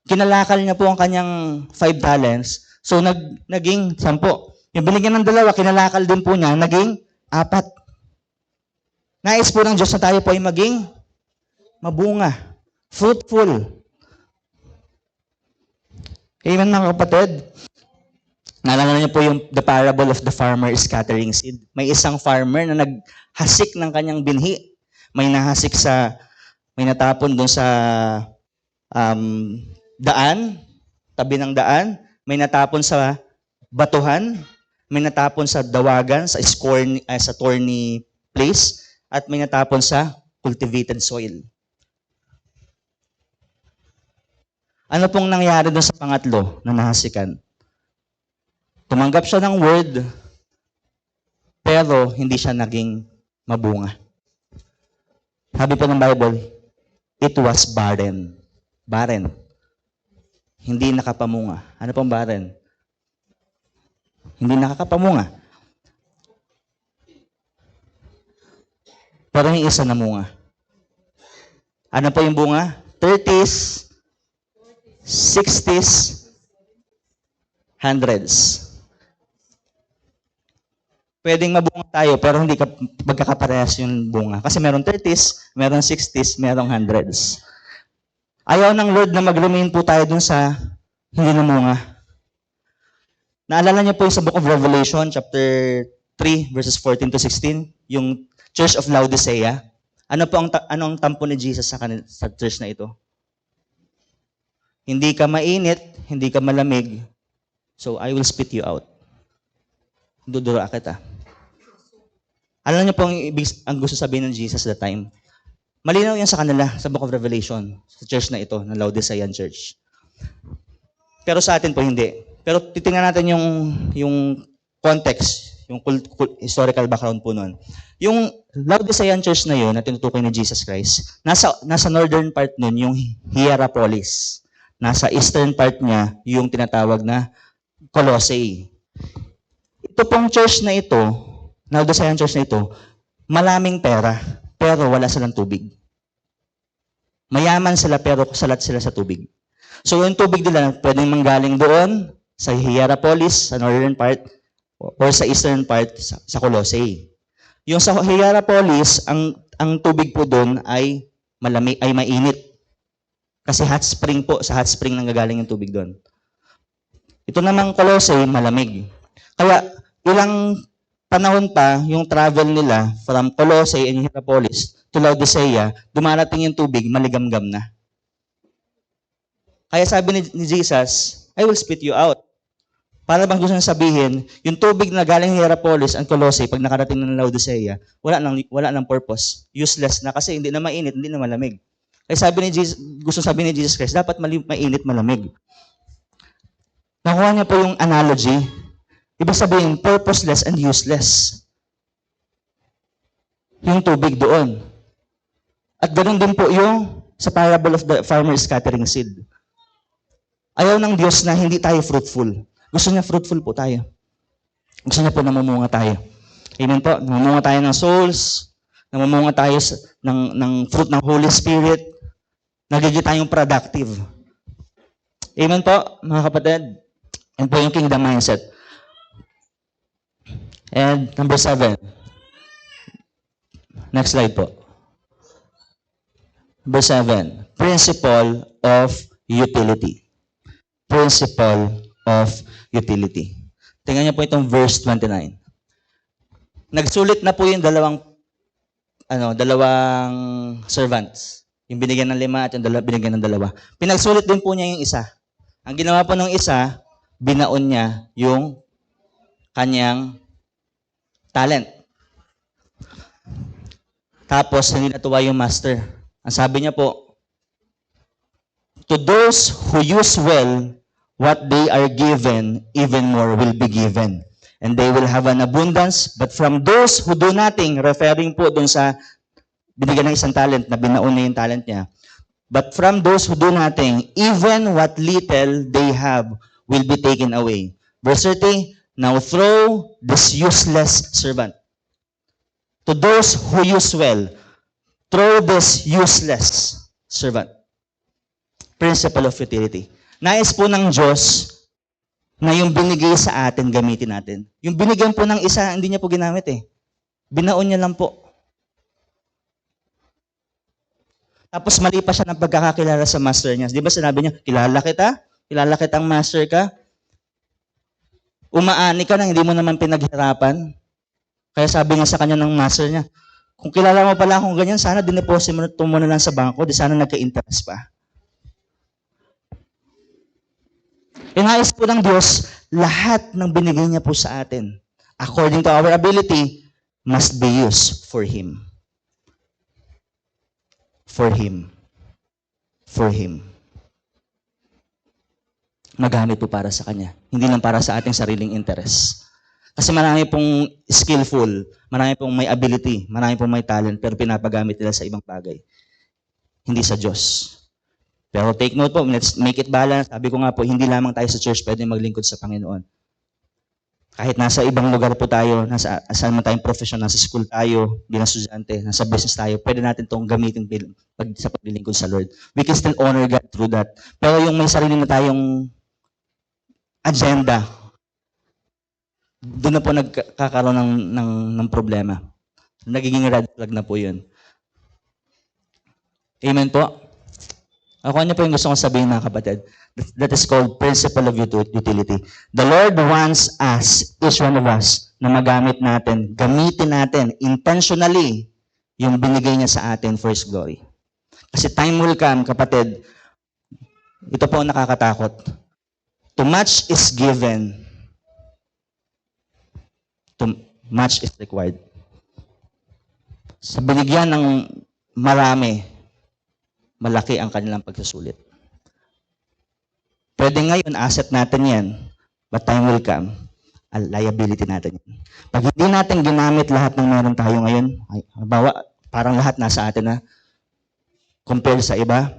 Kinalakal niya po ang kanyang 5 talents. So, naging 10. Yung binigyan ng 2, kinalakal din po niya, naging 4. Nais po ng Diyos na tayo po ay maging mabunga. Fruitful. Amen mga kapatid. Naalala niyo po yung the parable of the farmer scattering seed. May isang farmer na naghasik ng kanyang binhi. May natapon doon sa daan, tabi ng daan. May natapon sa batuhan. May natapon sa dawagan, sa thorny place. At may natapon sa cultivated soil. Ano pong nangyari doon sa pangatlo na nahasikan? Tumanggap siya ng word, pero hindi siya naging mabunga. Sabi po ng Bible, it was barren. Barren. Hindi nakapamunga. Ano pong barren? Hindi nakakapamunga. Pero yung isa namunga. Ano po yung bunga? 30s, 60s, 100s. Pwedeng mabunga tayo pero hindi magkakaparehas yung bunga. Kasi meron 30s, meron 60s, meron 100s. Ayaw ng Lord na mag-remain po tayo dun sa hindi namunga. Naalala niyo po yung sa Book of Revelation, chapter 3, verses 14 to 16, yung Church of Laodicea. Ano ang tampo ni Jesus sa church na ito? Hindi ka mainit, hindi ka malamig, so I will spit you out. Dudura kita. Alam niyo po ang gusto sabihin ng Jesus at that time? Malinaw yan sa kanila, sa Book of Revelation, sa church na ito, ng Laodicean Church. Pero sa atin po hindi. Pero titingnan natin yung context, yung historical background po nun. Yung Laodicean Church na yun, na tinutukoy ni Jesus Christ, nasa northern part nun, yung Hierapolis. Nasa eastern part niya, yung tinatawag na Colossae. Ito pong church na ito, Laodicean Church na ito, malaming pera, pero wala silang tubig. Mayaman sila, pero salat sila sa tubig. So yung tubig nila, pwedeng manggaling doon sa Hierapolis, sa northern part, or sa eastern part, sa Colossae. Yung sa Hierapolis, ang tubig po doon ay malamig, ay mainit. Kasi hot spring po, sa hot spring nanggagaling yung tubig doon. Ito namang Colossae, malamig. Kaya ilang panahon pa yung travel nila from Colossae and Hierapolis to Laodicea, dumarating yung tubig, maligamgam na. Kaya sabi ni Jesus, I will spit you out. Para bang gusto niya sabihin, yung tubig na galing Hierapolis and Colossae, pag nakarating na ng Laodicea, wala nang purpose. Useless na kasi hindi na mainit, hindi na malamig. Kaya sabi ni Jesus, gusto sabihin ni Jesus Christ, dapat mainit, malamig. Nakuha niya po yung analogy. Ibig sabihin, purposeless and useless. Yung tubig doon. At ganoon din po yung sa parable of the farmer scattering seed. Ayaw ng Diyos na hindi tayo fruitful. Gusto niya fruitful po tayo. Gusto niya po namumunga tayo. Amen po. Namumunga tayo ng souls. Namumunga tayo ng fruit ng Holy Spirit. Nagiging tayong productive. Amen po, mga kapatid. Yan po yung kingdom mindset. And number 7. Next slide po. Number 7. Principle of utility. Principle of utility. Tingnan niyo po itong verse 29. Nagsulit na po yung dalawang servants. Yung binigyan ng 5 at yung binigyan ng 2. Pinagsulit din po niya yung isa. Ang ginawa po ng isa, binaon niya yung kanyang talent. Tapos, hindi natuwa yung master. Ang sabi niya po, to those who use well what they are given, even more will be given. And they will have an abundance. But from those who do nothing, referring po dun sa binigyan ng isang talent na binaon niya yung talent niya. But from those who do nothing, even what little they have will be taken away. Verse 30, now throw this useless servant. To those who use well, throw this useless servant. Principle of utility. Nais po ng Diyos na yung binigay sa atin, gamitin natin. Yung binigyan po ng isa, hindi niya po ginamit eh. Binaon niya lang po. Tapos mali pa siya ng pagkakakilala sa master niya. Di ba sinabi niya, kilala kita? Kilala kitang master ka? Umaani ka na, hindi mo naman pinaghirapan. Kaya sabi nga sa kanya ng master niya, kung kilala mo pala akong ganyan, sana dineposit mo na lang sa bangko, di sana nagka-interest pa. Inayos po ng Diyos, lahat ng binigay niya po sa atin, according to our ability, must be used for Him. For Him. For Him. Magamit po para sa Kanya. Hindi lang para sa ating sariling interest. Kasi marami pong skillful, marami pong may ability, marami pong may talent, pero pinapagamit nila sa ibang bagay. Hindi sa Diyos. Pero take note po, let's make it balance. Sabi ko nga po, hindi lamang tayo sa church pwede maglingkod sa Panginoon. Kahit nasa ibang lugar po tayo, saan man tayong profession, nasa school tayo, bilang estudyante, nasa business tayo, pwede natin itong gamitin sa paglilingkod sa Lord. We can still honor God through that. Pero yung may sarili na tayong agenda, doon na po nagkakaroon ng problema. Nagiging red flag na po yun. Amen po? Ako niyo po yung gusto kong sabihin, mga kapatid. That is called principle of utility. The Lord wants us, each one of us, na magamit natin, gamitin natin intentionally yung binigay niya sa atin for His glory. Kasi time will come, kapatid, ito po ang nakakatakot. Too much is given. Too much is required. Sa binigyan ng marami, malaki ang kanilang pagsusulit. Pwede ngayon, asset natin yan, but time will come, liability natin yan. Pag hindi natin ginamit lahat ng meron tayo ngayon, halimbawa, parang lahat nasa atin na, compare sa iba,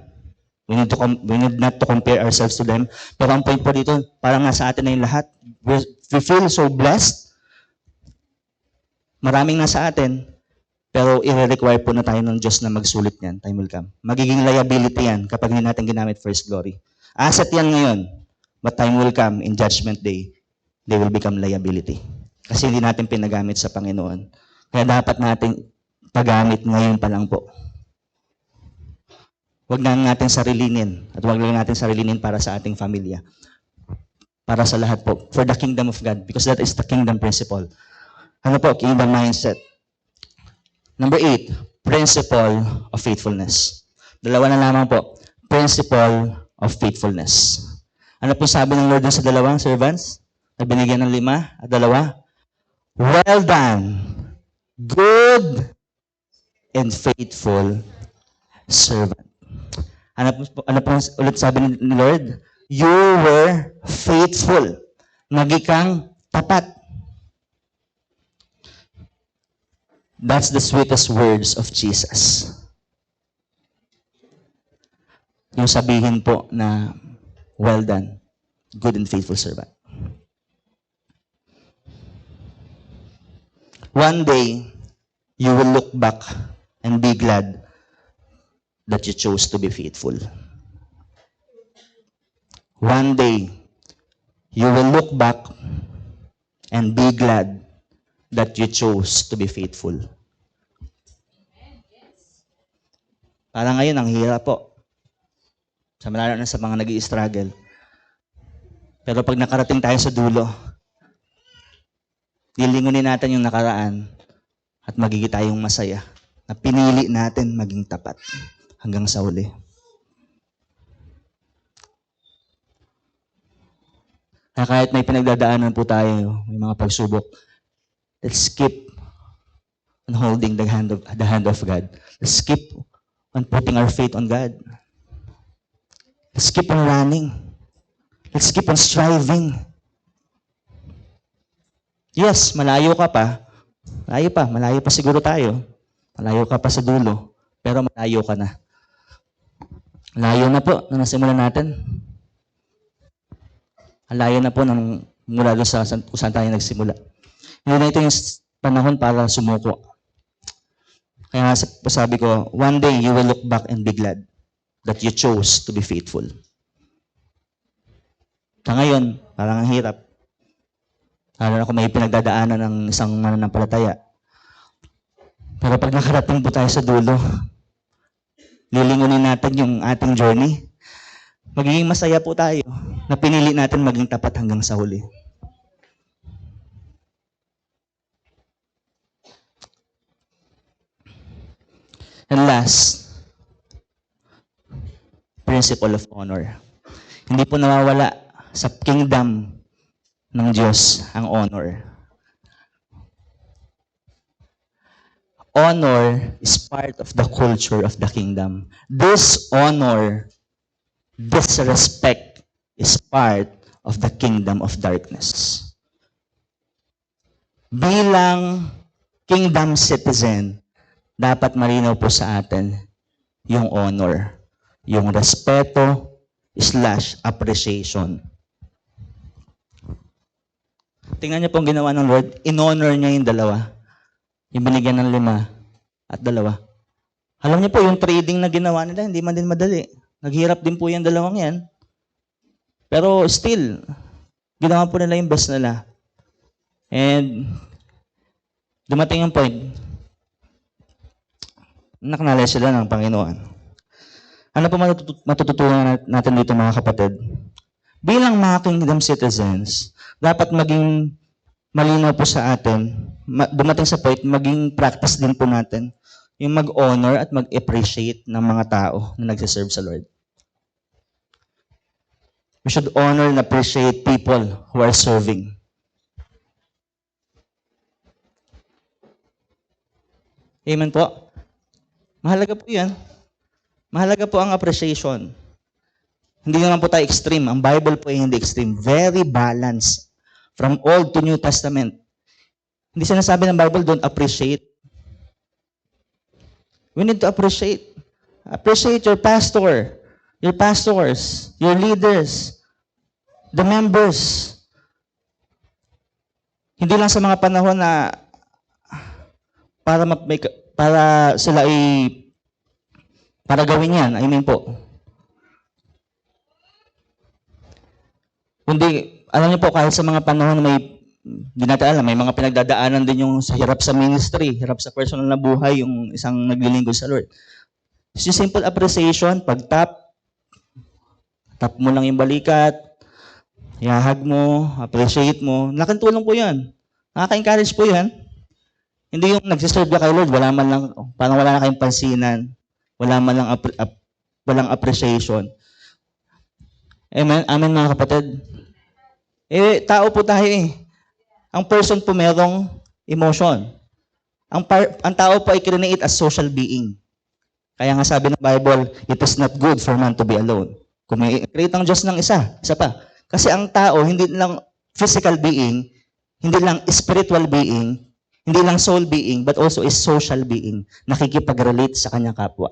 we need not to compare ourselves to them, pero ang point po dito, parang nasa atin na yung lahat. We feel so blessed, maraming nasa atin, pero i-require po na tayo ng Diyos na magsulit niyan. Time will come. Magiging liability yan kapag hindi natin ginamit for His glory. Asset yan ngayon. But time will come in judgment day, they will become liability. Kasi hindi natin pinagamit sa Panginoon. Kaya dapat natin paggamit ngayon pa lang po. Huwag na natin sarilinin. At huwag lang natin sarilinin para sa ating pamilya. Para sa lahat po. For the kingdom of God. Because that is the kingdom principle. Ano po? Kingdom mindset. Number 8, principle of faithfulness. Dalawa na lamang po. Principle of faithfulness. Ano po sabi ng Lord dun sa dalawang servants? Na binigyan ng 5 at 2? Well done, good and faithful servant. Ano po ulit sabi ni Lord? You were faithful. Naging tapat. That's the sweetest words of Jesus. Yung sabihin po na, well done, good and faithful servant. One day, you will look back and be glad that you chose to be faithful. One day, you will look back and be glad that you chose to be faithful. Parang ngayon, ang hirap po. Lalo na sa mga nag-i-struggle. Pero pag nakarating tayo sa dulo, lilingunin natin yung nakaraan at magiging tayong masaya na pinili natin maging tapat hanggang sa huli. Na kahit may pinagdadaanan po tayo, may mga pagsubok, let's keep on holding the hand of God. Let's keep on putting our faith on God. Let's keep on running. Let's keep on striving. Yes, malayo ka pa. Malayo pa siguro tayo. Malayo ka pa sa dulo. Pero malayo ka na. Malayo na po na nasimulan natin. Malayo na po nang mula doon sa kung saan tayo nagsimula. Hindi na ito yung panahon para sumuko. Kaya sabi ko, one day you will look back and be glad that you chose to be faithful. Sa ngayon, parang ang hirap. Lalo na kung may pinagdadaanan ng isang mananampalataya. Pero pag nakarating po tayo sa dulo, lilingunin natin yung ating journey. Magiging masaya po tayo na pinili natin maging tapat hanggang sa huli. And last, principle of honor. Hindi po nawawala sa kingdom ng Diyos ang honor. Honor is part of the culture of the kingdom. Dishonor, disrespect is part of the kingdom of darkness. Bilang kingdom citizen, dapat malinaw po sa atin yung honor, yung respeto / appreciation. Tingnan niyo po ang ginawa ng Lord, in-honor niya yung dalawa. Yung binigyan ng 5 at 2. Alam niyo po, yung trading na ginawa nila, hindi man din madali. Naghirap din po yung dalawang yan. Pero still, ginawa po nila yung best nila. And dumating yung point, naknala sila ng Panginoon. Ano po matututunan natin dito mga kapatid? Bilang mga kingdom citizens, dapat maging malinaw po sa atin, dumating sa point, maging practice din po natin yung mag-honor at mag-appreciate ng mga tao na nagsiserve sa Lord. We should honor and appreciate people who are serving. Amen po? Mahalaga po yan. Mahalaga po ang appreciation. Hindi naman po tayo extreme. Ang Bible po ay hindi extreme. Very balanced. From Old to New Testament. Hindi sinasabi ng Bible, don't appreciate. We need to appreciate. Appreciate your pastor, your pastors, your leaders, the members. Hindi lang sa mga panahon na para sila para gawin yan. I mean po. Kundi, alam niyo po, kahit sa mga panahon na hindi natin alam, may mga pinagdadaanan din yung sa hirap sa ministry, hirap sa personal na buhay, yung isang naglilingkod sa Lord. It's just simple appreciation, tap mo lang yung balikat, ihahag mo, appreciate mo, laking tulong po yan. Nakaka-encourage po yan. Hindi yung nagsiserve ka kay Lord, wala man lang, parang wala na kayong pansinan, wala man lang walang appreciation. Amen, amen mga kapatid. Tao po tayo eh. Ang person po merong emotion. Ang tao po ay create as social being. Kaya nga sabi ng Bible, it is not good for man to be alone. Kung may create ang Diyos ng isa pa. Kasi ang tao, hindi lang physical being, hindi lang spiritual being, hindi lang soul being, but also is social being. Nakikipag-relate sa kanyang kapwa.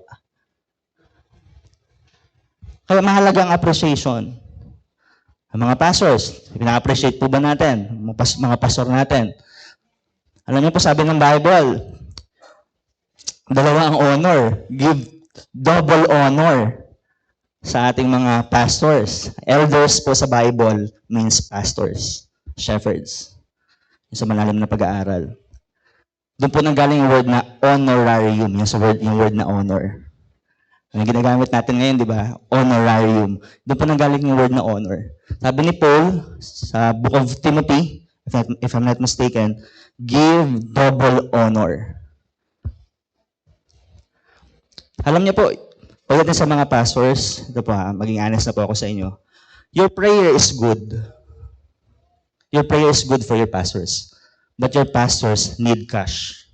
Kaya mahalaga ang appreciation. Ang mga pastors, pina-appreciate po ba natin? Mga pastor natin. Alam niyo po, sabi ng Bible, dalawa ang honor. Give double honor sa ating mga pastors. Elders po sa Bible means pastors, shepherds. Yung sa malalim na pag-aaral. Doon po nanggaling yung word na honorarium, yung word na honor. Ang ginagamit natin ngayon, di ba? Honorarium. Doon po nanggaling yung word na honor. Sabi ni Paul sa Book of Timothy, if I'm not mistaken, give double honor. Alam niyo po, pagdating sa mga pastors, ito po maging honest na po ako sa inyo, your prayer is good. Your prayer is good for your pastors. But your pastors need cash.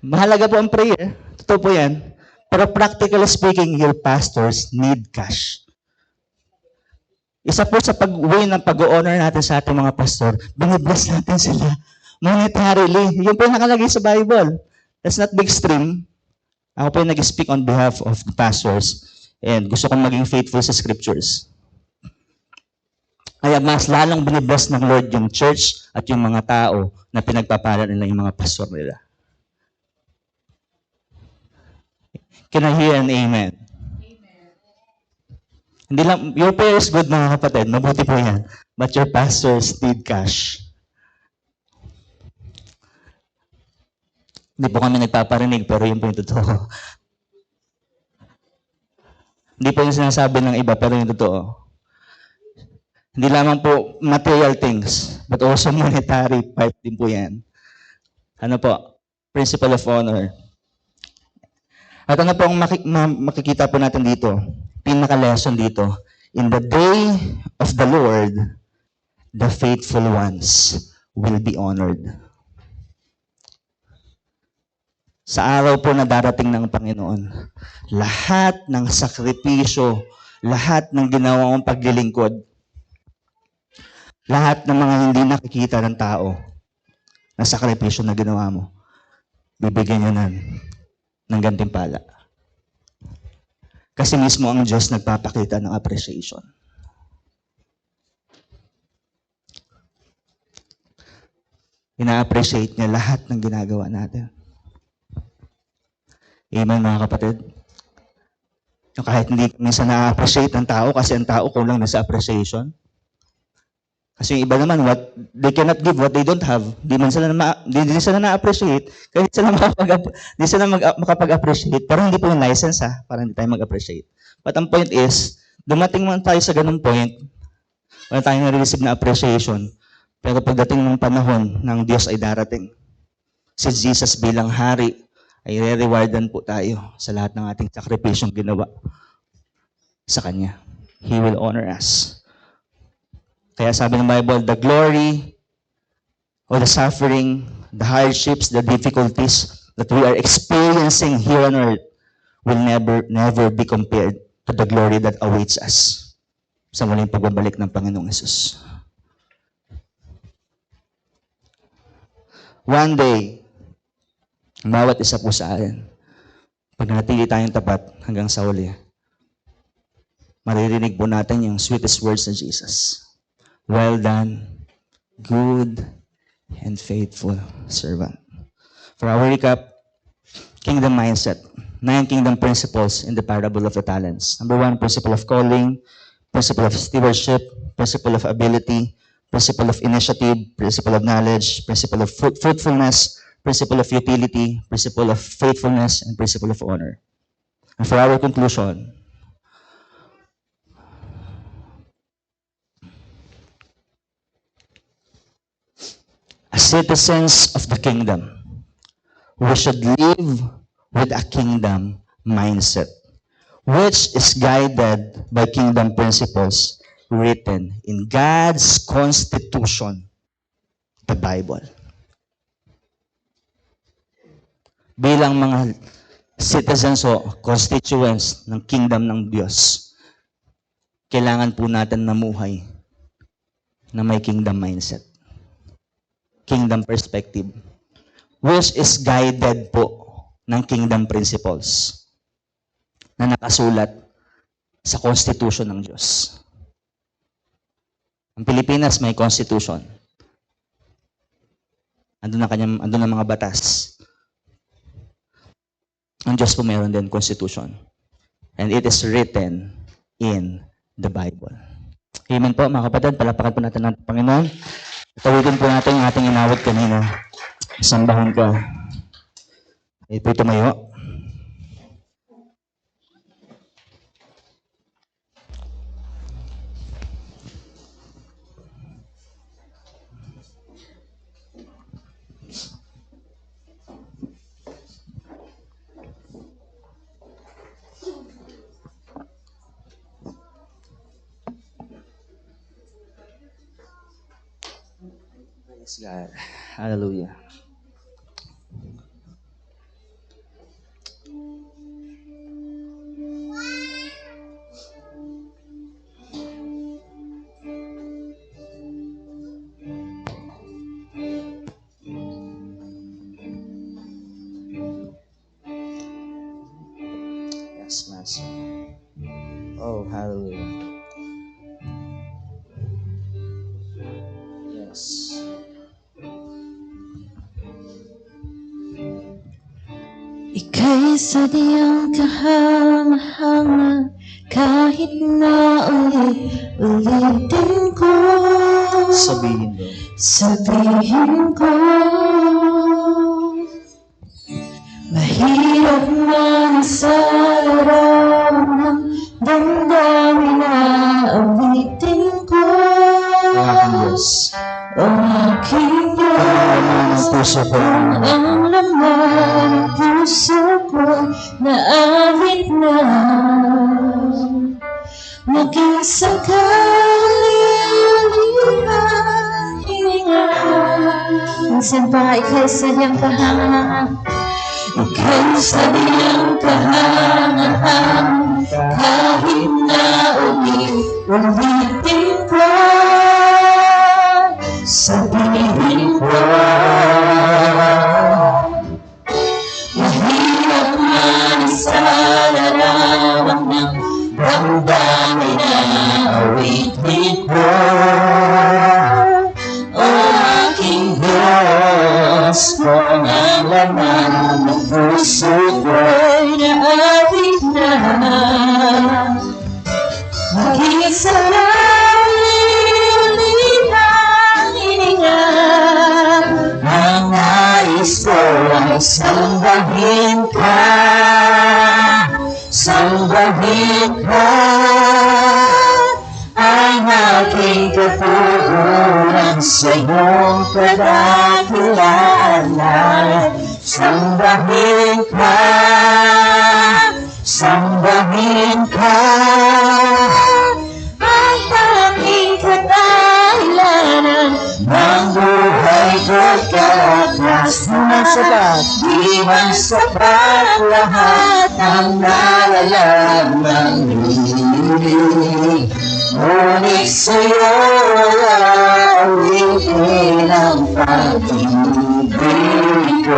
Mahalaga po ang prayer. Totoo po yan. Pero practically speaking, your pastors need cash. Isa po sa pag-way ng pag-honor natin sa ating mga pastor, binibless natin sila monetarily. Yun po yung nakalagay sa Bible. That's not big stream. Ako po yung nag-speak on behalf of the pastors and gusto kong maging faithful sa scriptures. Kaya mas lalong binibless ng Lord yung church at yung mga tao na pinagpapala nila yung mga pastor nila. Can I hear an amen? Amen. Hindi lang, your prayer is good mga kapatid, mabuti po yan. But your pastors need cash. Hindi po kami nagpaparinig, pero yun po yung totoo. Hindi po yung sinasabi ng iba, pero yung totoo. Hindi lamang po material things, but also monetary part din po yan. Ano po? Principle of honor. At ano po ang makikita po natin dito? Pinaka-lesson dito. In the day of the Lord, the faithful ones will be honored. Sa araw po na darating ng Panginoon, lahat ng sakripisyo, lahat ng ginawang paglilingkod, lahat ng mga hindi nakikita ng tao na sakripisyo na ginawa mo, bibigyan niya ng gantimpala. Kasi mismo ang Diyos nagpapakita ng appreciation. Ina-appreciate niya lahat ng ginagawa natin. Amen mga kapatid? Yung kahit hindi minsan na-appreciate ng tao kasi ang tao kulang na sa appreciation. Kasi yung iba naman, they cannot give what they don't have. Hindi sila na-appreciate. Kahit hindi sila makapag-appreciate. Pero hindi po yung license para hindi tayo mag-appreciate. But ang point is, dumating man tayo sa ganung point, wala tayong na-receive na appreciation. Pero pagdating ng panahon ng Diyos ay darating. Si Jesus bilang hari ay re-rewardan po tayo sa lahat ng ating sakripisyong ginawa sa Kanya. He will honor us. Kaya sabi ng Bible, the glory or the suffering, the hardships, the difficulties that we are experiencing here on earth will never be compared to the glory that awaits us sa muling pagbabalik ng Panginoong Hesus. One day, bawat isa po sa atin, pag natili tayong tapat hanggang sa huli, maririnig po natin yung sweetest words ng Jesus. Well done, good and faithful servant. For our recap, kingdom mindset. 9 kingdom principles in the parable of the talents. Number 1, principle of calling, principle of stewardship, principle of ability, principle of initiative, principle of knowledge, principle of fruitfulness, principle of utility, principle of faithfulness, and principle of honor. And for our conclusion, as citizens of the kingdom, we should live with a kingdom mindset, which is guided by kingdom principles written in God's constitution, the Bible. Bilang mga citizens o constituents ng kingdom ng Diyos, kailangan po natin namuhay na may kingdom mindset, kingdom perspective, which is guided po ng kingdom principles na nakasulat sa constitution ng Diyos. Ang Pilipinas may constitution. Andun ang mga batas. Ang Diyos po mayroon din constitution. And it is written in the Bible. Amen po mga kapatid. Palapakan po natin ang Panginoon. Tawitin po natin yung ating inawit kanina. Sambahan ka. Ay po tumayo. Praise God. Hallelujah. Yes, Master. Oh, hallelujah. Yes. Ika'y sadyang kahanga-hanga kahit na ulitin ko. Sabihin mo. Sabihin ko, mahirap man sa larawan ng damdamin na awitin ko. Aking Diyos. Ang aking Diyos, ang laman ng puso ko na awit na. Maging sakali hininga. Minsan pa ika'y sadyang kahanga, ika'y sadyang kahanga, kahit na ulitin ko. Sabihin ko, mahirap man sa larawan ng damdamin na awitin ko. O aking Diyos, kung ang laman ng puso ko'y naawit na, maging sarili ang hininga. Ang nais ko ay sambahin ka, sambahin ka. Ang aking katuruan sa iyong kadakilaan. Sambahin ka, sambahin ka. Ang tanging kadahilanan ng buhay ko'y karatas na sapat. Di man sapat lahat ang nalalaman nila. Ngunit sa'yo ulitin ang pag-ibig ko.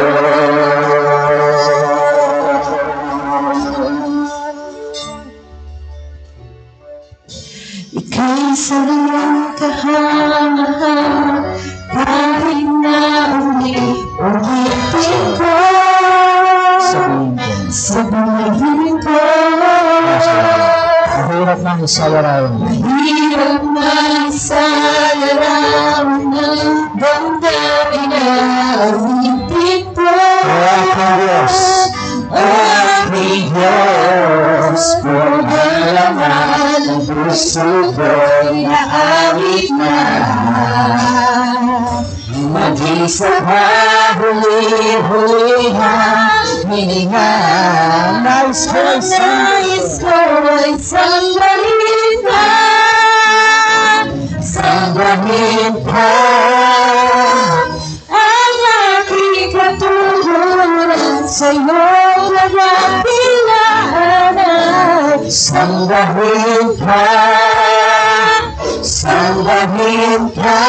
Ika'y sadyang kahanga, kahit na ulitin ko. Sabihin sa larawan. Mahirap man sa larawan ng damdamin na awitin ko. O aking Diyos, kung ang laman ng puso ko'y naawit na, maging sa huli-hulihan hininga. Nais ko'y sambahin ka, sambahin ka. ang aking katutunan sa'yo nagapilaanan. Sambahin ka, sambahin ka.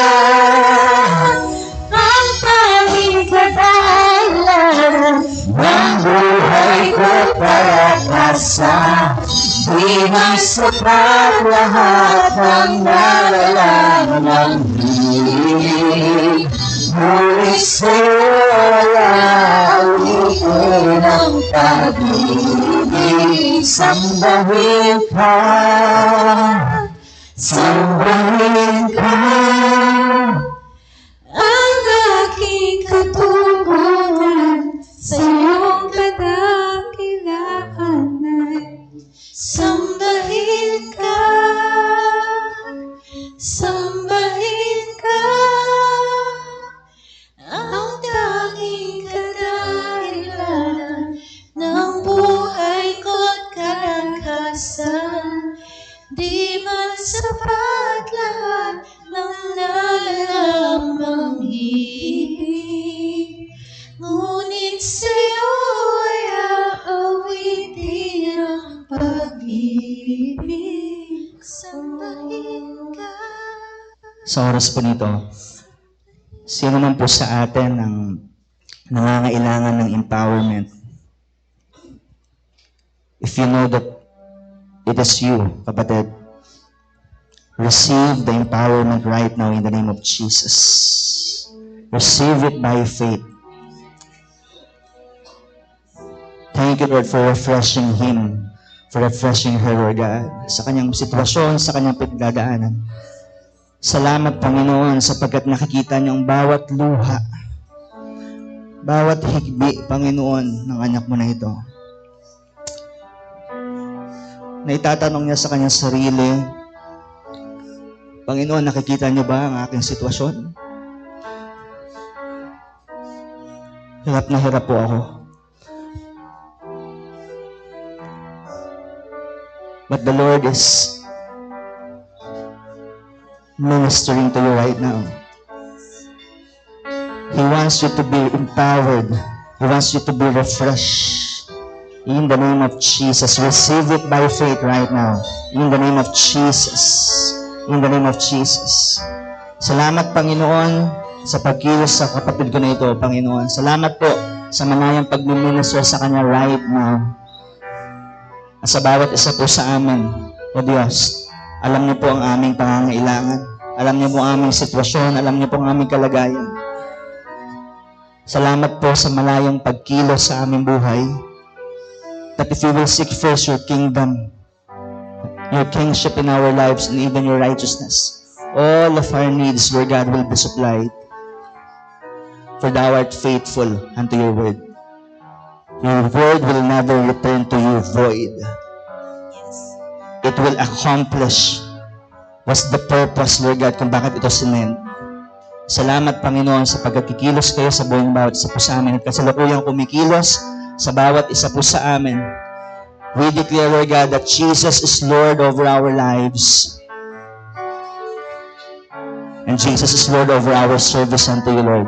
Ang tanging kadahilan Ang buhay ko palakasan, di na sapat lahat ang nalalaman ng hilig. Ngunit sa'yo ulitin ang pag-ibig. Sambahin ka, sambahin ka. ang aking katutunan sa iyong kadakilaan. Sambahin ka, sambahin ka, ang tanging kadahilan ng buhay ko't kalakasan. Di man sapat lahat ng nalalamang ibig, ngunit sa'yo ay aawitin ang pag-ibig. Sambahin ka. Sa oras po nito, sino man po sa atin ang nangangailangan ng empowerment? If you know that it is you, kapatid, receive the empowerment right now in the name of Jesus. Receive it by faith. Thank you, Lord, for refreshing him, for refreshing her, Lord God, sa kanyang sitwasyon, sa kanyang pinagdadaanan. Salamat, Panginoon, sapagkat nakikita niyo ang bawat luha, bawat higbi, Panginoon, ng anak mo na ito. Na itatanong niya sa kanyang sarili, Panginoon, nakikita niyo ba ang aking sitwasyon? Hirap na hirap po ako. But the Lord is ministering to you right now. He wants you to be empowered. He wants you to be refreshed. In the name of Jesus, receive it by faith right now. In the name of Jesus. In the name of Jesus. Salamat, Panginoon, sa pagkilos sa kapatid ko na ito, Panginoon. Salamat po sa manayang pagmiminister sa kanya right now. At sa bawat isa po sa amin, O Diyos, alam niyo po ang aming pangangailangan. Alam niyo po ang aming sitwasyon. Alam niyo po ang aming kalagayan. Salamat po sa malayang pagkilos sa aming buhay. That if we will seek first your kingdom, your kingship in our lives, and even your righteousness, all of our needs, Lord God, will be supplied. For thou art faithful unto your word. Your word will never return to you void. It will accomplish what's the purpose, Lord God, kung bakit ito sinend. Salamat, Panginoon, sa pagkikilos kayo sa buhay ng bawat isa po sa amin at kasalukuyang kumikilos sa bawat isa po sa amin. We declare, Lord God, that Jesus is Lord over our lives. And Jesus is Lord over our service unto you, Lord.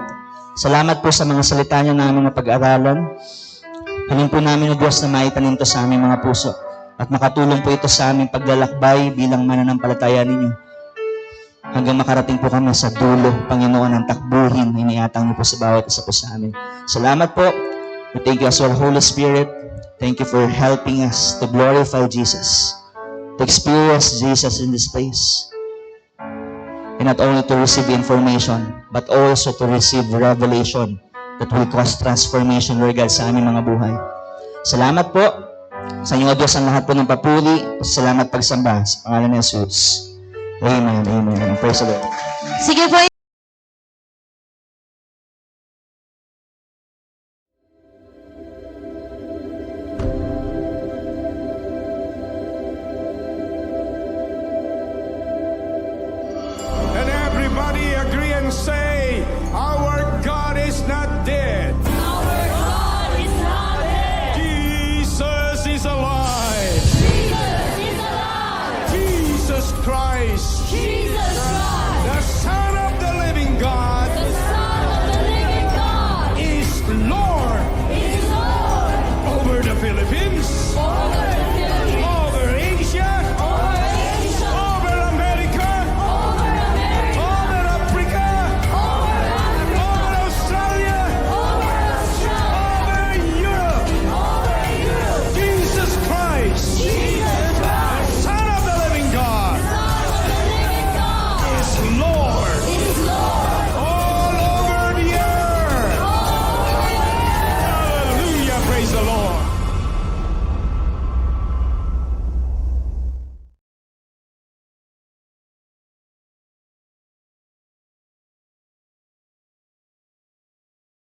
Salamat po sa mga salita niyo namin na pag-aralan. Hiling po namin, O Diyos, na maitanim ito sa aming mga puso. At makatulong po ito sa aming paglalakbay bilang mananampalataya ninyo. Hanggang makarating po kami sa dulo, Panginoon, ang takbuhin na iniatang niyo po sa bawat isa po sa amin. Salamat po. We thank you as our Holy Spirit. Thank you for helping us to glorify Jesus, to experience Jesus in this place. And not only to receive information, but also to receive revelation that will cause transformation, Lord God, sa aming mga buhay. Salamat po Sa inyo, Diyos, ang lahat po ng papuri. Salamat pagsamba sa pangalan ni Jesus. Amen, amen. Praise the Lord. Sige po,